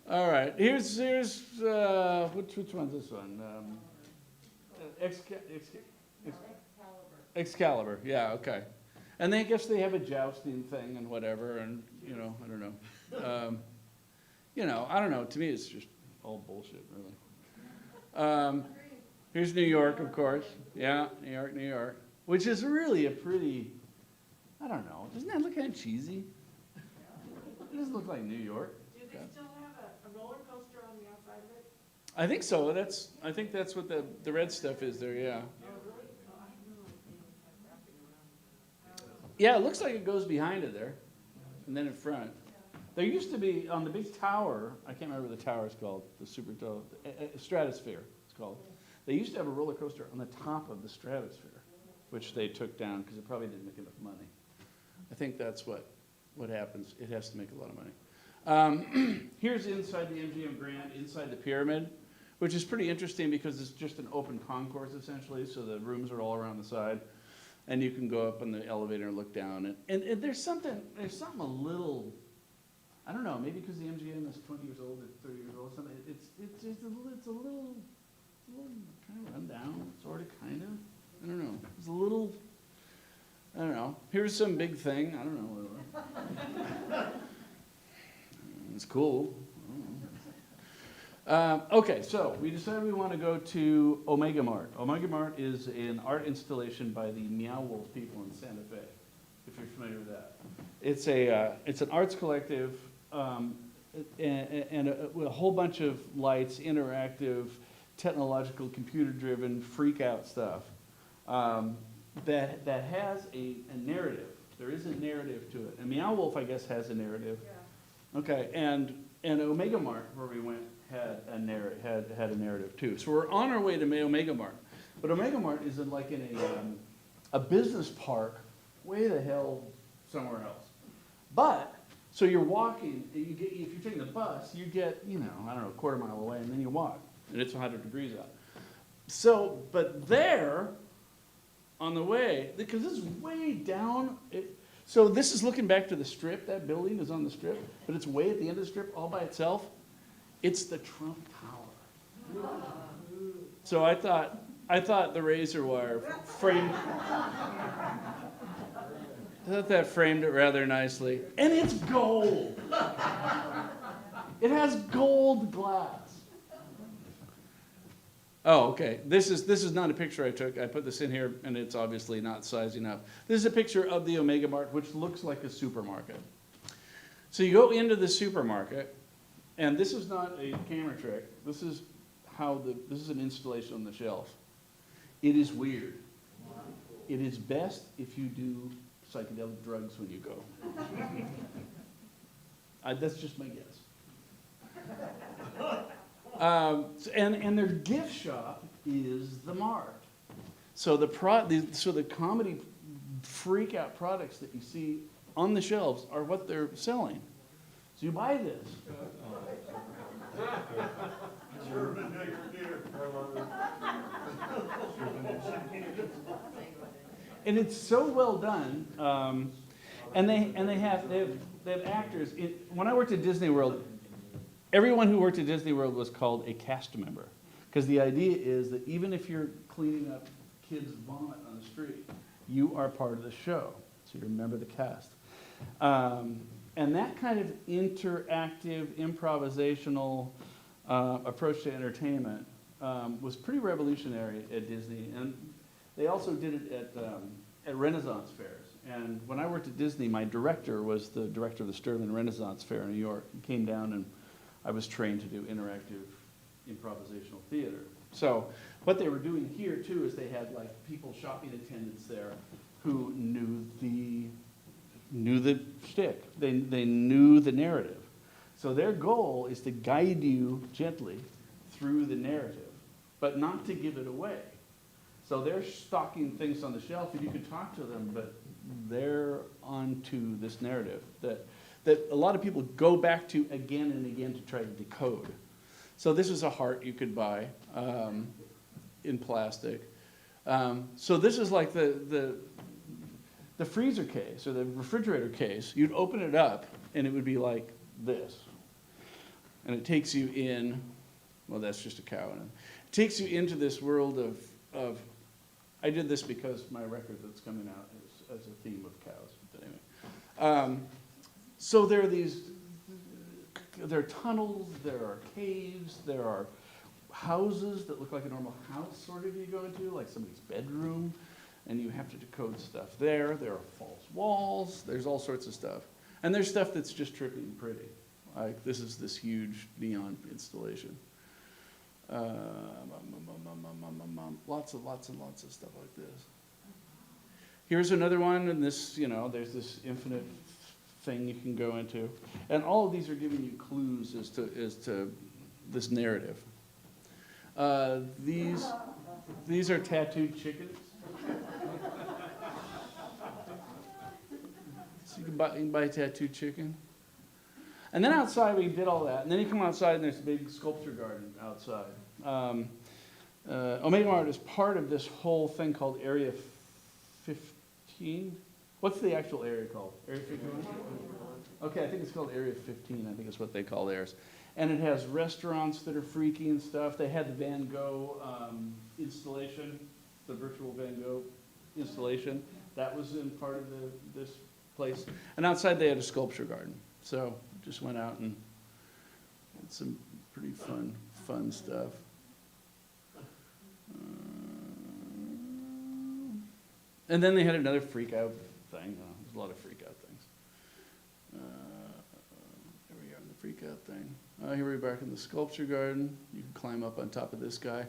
All right, here's which one's this one? Excalibur, yeah, okay. And I guess they have a jousting thing and whatever, and, you know, I don't know. You know, I don't know. To me, it's just all bullshit, really. Here's New York, of course. Yeah, New York. Which is really a pretty, I don't know. Doesn't that look kind of cheesy? It doesn't look like New York. Do they still have a roller coaster on the outside of it? I think so. I think that's what the red stuff is there, yeah. Oh, really? Oh, I didn't realize they had wrapping around. Yeah, it looks like it goes behind it there, and then in front. There used to be, on the big tower, I can't remember what the tower is called, the Stratosphere it's called. They used to have a roller coaster on the top of the Stratosphere, which they took down because it probably didn't make enough money. I think that's what happens. It has to make a lot of money. Here's inside the MGM Grand, inside the pyramid, which is pretty interesting because it's just an open concourse essentially, so the rooms are all around the side. And you can go up on the elevator and look down. And there's something a little, I don't know, maybe because the MGM is 20 years old or 30 years old, something. It's a little kind of run down, sort of, kind of. I don't know. It's a little, I don't know. Here's some big thing. I don't know. Whatever. It's cool. Okay, so we decided we want to go to Omega Mart. Omega Mart is an art installation by the Meow Wolf people in Santa Fe, if you're familiar with that. It's an arts collective and a whole bunch of lights, interactive, technological, computer-driven, freak-out stuff that has a narrative. There is a narrative to it. And Meow Wolf, I guess, has a narrative. Yeah. Okay, and Omega Mart, where we went, had a narrative too. So we're on our way to Omega Mart, but Omega Mart is in a business park, way the hell somewhere else. But so you're walking, if you're taking the bus, you get I don't know, a quarter mile away, and then you walk, and it's 100 degrees out. So, but there, on the way, because this is way down. So this is looking back to the Strip. That building is on the Strip, but it's way at the end of the Strip, all by itself. It's the Trump Tower. So I thought the razor wire framed. I thought that framed it rather nicely, and it's gold. It has gold glass. Oh, okay. This is not a picture I took. I put this in here, and it's obviously not sizing up. This is a picture of the Omega Mart, which looks like a supermarket. So you go into the supermarket. And this is not a camera trick. This is an installation on the shelf. It is weird. It is best if you do psychedelic drugs when you go. That's just my guess. And their gift shop is the Mart. So the comedy freak out products that you see on the shelves are what they're selling. So you buy this. And it's so well done. And they have actors. When I worked at Disney World, everyone who worked at Disney World was called a cast member. Because the idea is that even if you're cleaning up kids' vomit on the street, you are part of the show. So you remember the cast. And that kind of interactive, improvisational approach to entertainment was pretty revolutionary at Disney. And they also did it at Renaissance fairs. And when I worked at Disney, my director was the director of the Sterling Renaissance Fair in New York. He came down, and I was trained to do interactive improvisational theater. So what they were doing here, too, is they had people, shopping attendants there, who knew the shtick. They knew the narrative. So their goal is to guide you gently through the narrative, but not to give it away. So they're stocking things on the shelf, and you can talk to them, but they're onto this narrative that a lot of people go back to again and again to try to decode. So this is a heart you could buy in plastic. So this is like the freezer case or the refrigerator case. You'd open it up, and it would be like this. And it takes you in, well, that's just a cow. And it takes you into this world of I did this because my record that's coming out is as a theme of cows. But anyway. So there are tunnels, there are caves, there are houses that look like a normal house sort of you go into, like somebody's bedroom, and you have to decode stuff there. There are false walls, there's all sorts of stuff. And there's stuff that's just trippy and pretty. Like this is this huge neon installation. Lots and lots of stuff like this. Here's another one, and this, there's this infinite thing you can go into. And all of these are giving you clues as to this narrative. These are tattooed chickens. So you can buy a tattooed chicken. And then outside we did all that. And then you come outside and there's a big sculpture garden outside. Omega Mart is part of this whole thing called Area 15. What's the actual area called? Area 15? Okay, I think it's called Area 15. I think it's what they call theirs. And it has restaurants that are freaky and stuff. They had the Van Gogh installation, the virtual Van Gogh installation. That was in part of this place. And outside they had a sculpture garden. So just went out and had some pretty fun stuff. And then they had another freak out thing. There's a lot of freak out things. Here we are in the freak out thing. Here we're back in the sculpture garden. You can climb up on top of this guy.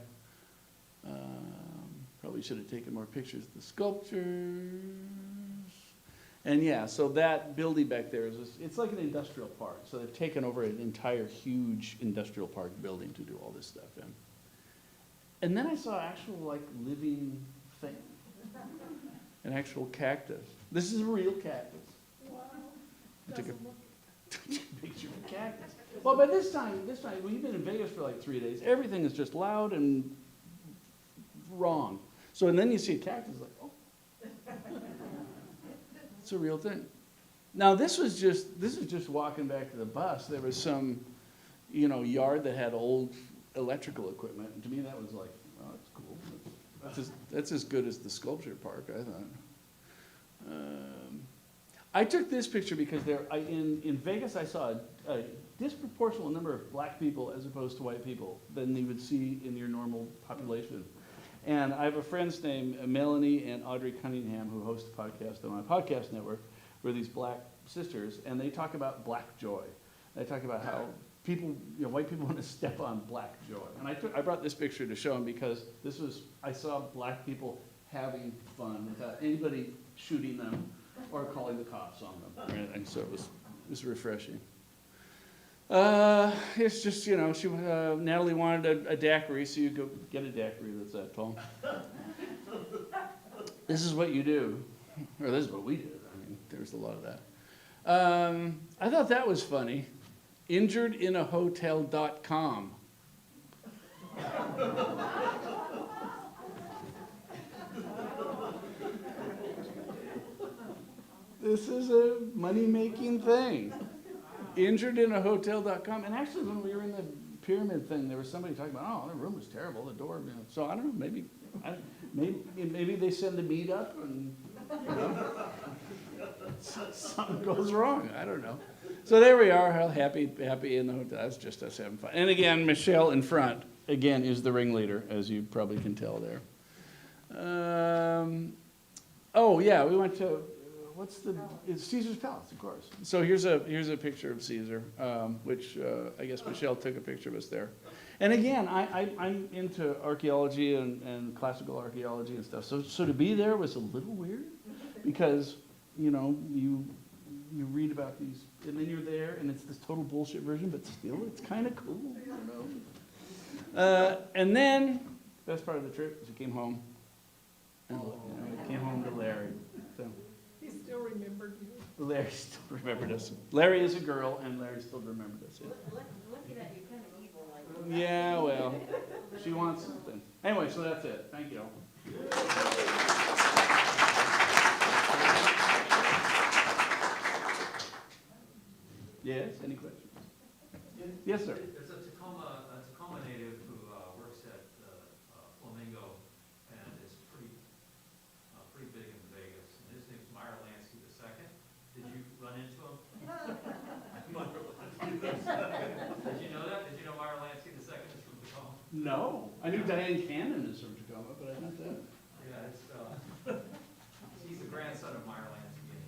Probably should have taken more pictures of the sculptures. And yeah, so that building back there it's like an industrial park. So they've taken over an entire huge industrial park building to do all this stuff in. And then I saw actual like living thing. An actual cactus. This is a real cactus. Wow. I took Doesn't look a picture of a cactus. Well, by this time, well, you've been in Vegas for like 3 days. Everything is just loud and wrong. So, and then you see a cactus, like, oh, it's a real thing. Now, this is just walking back to the bus. There was some, yard that had old electrical equipment, and to me that was like, oh, that's cool. That's as good as the sculpture park, I thought. I took this picture because in Vegas I saw a disproportionate number of black people as opposed to white people than you would see in your normal population. And I have a friends named Melanie and Audrey Cunningham who host a podcast on my podcast network. We're these black sisters, and they talk about black joy. They talk about how white people want to step on black joy. And I brought this picture to show them because I saw black people having fun without anybody shooting them or calling the cops on them. And so it was refreshing. It's just, Natalie wanted a daiquiri, so you go get a daiquiri that's that tall. This is what you do, or this is what we did. I mean, there's a lot of that. I thought that was funny. Injuredinahotel.com. This is a money-making thing. Injuredinahotel.com. And actually, when we were in the pyramid thing, there was somebody talking about, oh, the room was terrible, the door. So I don't know, maybe they send the meat up and something goes wrong. I don't know. So there we are, happy in the hotel. That's just us having fun. And again, Michelle in front, again, is the ringleader, as you probably can tell there. Oh yeah, we went to, it's Caesar's Palace, of course. So here's a picture of Caesar, which I guess Michelle took a picture of us there. And again, I'm into archaeology and classical archaeology and stuff. So to be there was a little weird because, you read about these, and then you're there, and it's this total bullshit version, but still, it's kind of cool, And then, best part of the trip is we came home, and we came home to Larry. So He still remembered you. Larry still remembered us. Larry is a girl, and Larry still remembered us. Yeah. Looking at you, kind of evil, like. Yeah, well, she wants something. Anyway, so that's it. Thank you. Yes, any questions? Yes, sir. There's a Tacoma native who works at Flamingo and is pretty big in Vegas. And his name's Meyer Lansky II. Did you run into him? Did you know that? Did you know Meyer Lansky II is from Tacoma? No. I knew Diane Cannon is from Tacoma, but I didn't know that. Yeah, he's the grandson of Meyer Lansky, and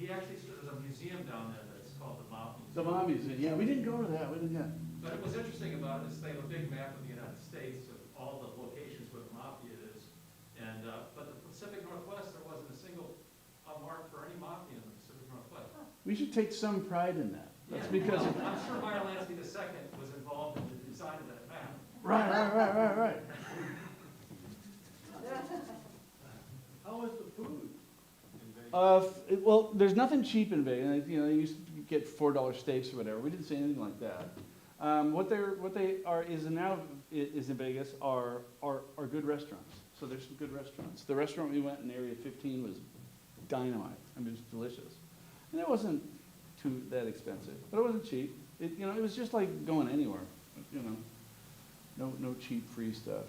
he actually there's a museum down there that's called the Mob Museum. The Mob Museum. Yeah, we didn't go to that. We didn't get. But what's interesting about it is they have a big map of the United States of all the locations where the mafia is, and but the Pacific Northwest there wasn't a single mark for any mafia in the Pacific Northwest. We should take some pride in that. That's because, I'm sure Meyer Lansky II was involved in the design of that map. right. How was the food? Well, there's nothing cheap in Vegas. You know, you used to get $4 steaks or whatever. We didn't see anything like that. What they are is now is in Vegas are good restaurants. So there's some good restaurants. The restaurant we went in Area 15 was dynamite. I mean, it was delicious, and it wasn't too that expensive, but it wasn't cheap. It was just like going anywhere. You know, no cheap free stuff.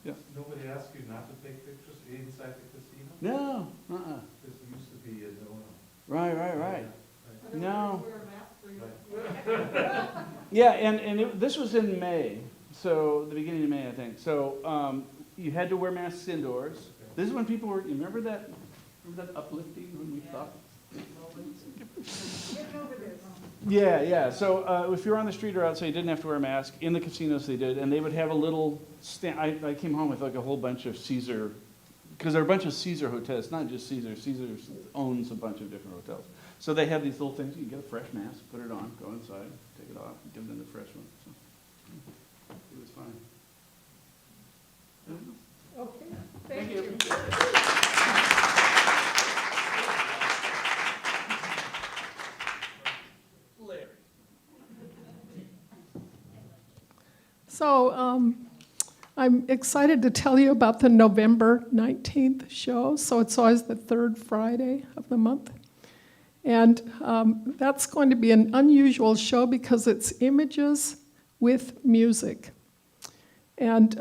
Yeah. Nobody asked you not to take pictures inside the casino? No. This used to be a no-no. Right. No. Wear a mask or Yeah, and this was in May, so the beginning of May, I think. So you had to wear masks indoors. This is when people were. You remember that uplifting when we thought. Getting over this. Yeah. So if you were on the street or outside, you didn't have to wear a mask. In the casinos, they did, and they would have a little stand. I came home with like a whole bunch of Caesar, because there are a bunch of Caesar hotels. It's not just Caesar. Caesar owns a bunch of different hotels. So they have these little things. You can get a fresh mask, put it on, go inside, take it off, give them the fresh one. So it was fine. Okay, Thank you. Larry. So I'm excited to tell you about the November 19th show. So it's always the third Friday of the month. And that's going to be an unusual show because it's images with music. And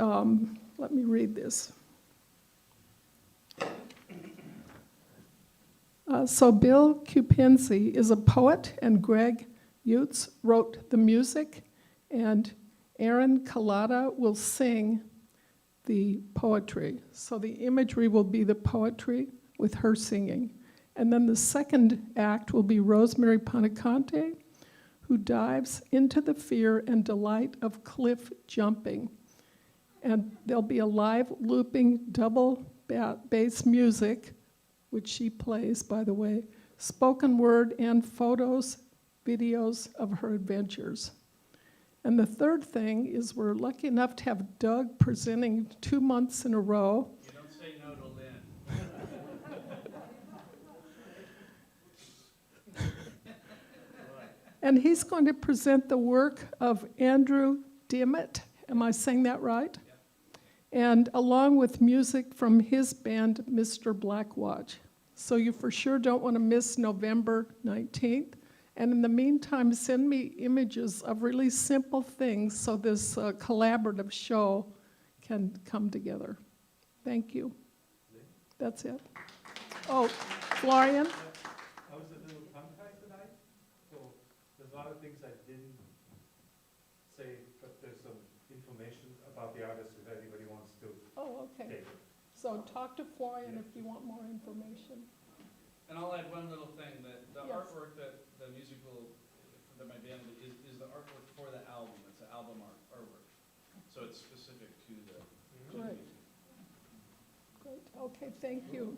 let me read this. So Bill Kupinski is a poet, and Greg Utes wrote the music, and Aaron Collada will sing the poetry. So the imagery will be the poetry with her singing. And then the second act will be Rosemary Panacante, who dives into the fear and delight of cliff jumping. And there'll be a live looping double bass music, which she plays, by the way, spoken word and photos, videos of her adventures. And the third thing is we're lucky enough to have Doug presenting 2 months in a row. You don't say no to Lynn. And he's going to present the work of Andrew Dimmitt. Am I saying that right? And along with music from his band, Mr. Blackwatch. So you for sure don't want to miss November 19th. And in the meantime, send me images of really simple things so this collaborative show can come together. Thank you. That's it. Oh, Florian? I was a little tongue-tied tonight, so there's a lot of things I didn't say, but there's some information about the artist if anybody wants to Oh, okay. take it. So talk to Florian if you want more information. And I'll add one little thing, that the Yes. artwork that the musical, that my band is the artwork for the album. It's an album artwork. So it's specific to the Great. music. Great. Okay, thank you.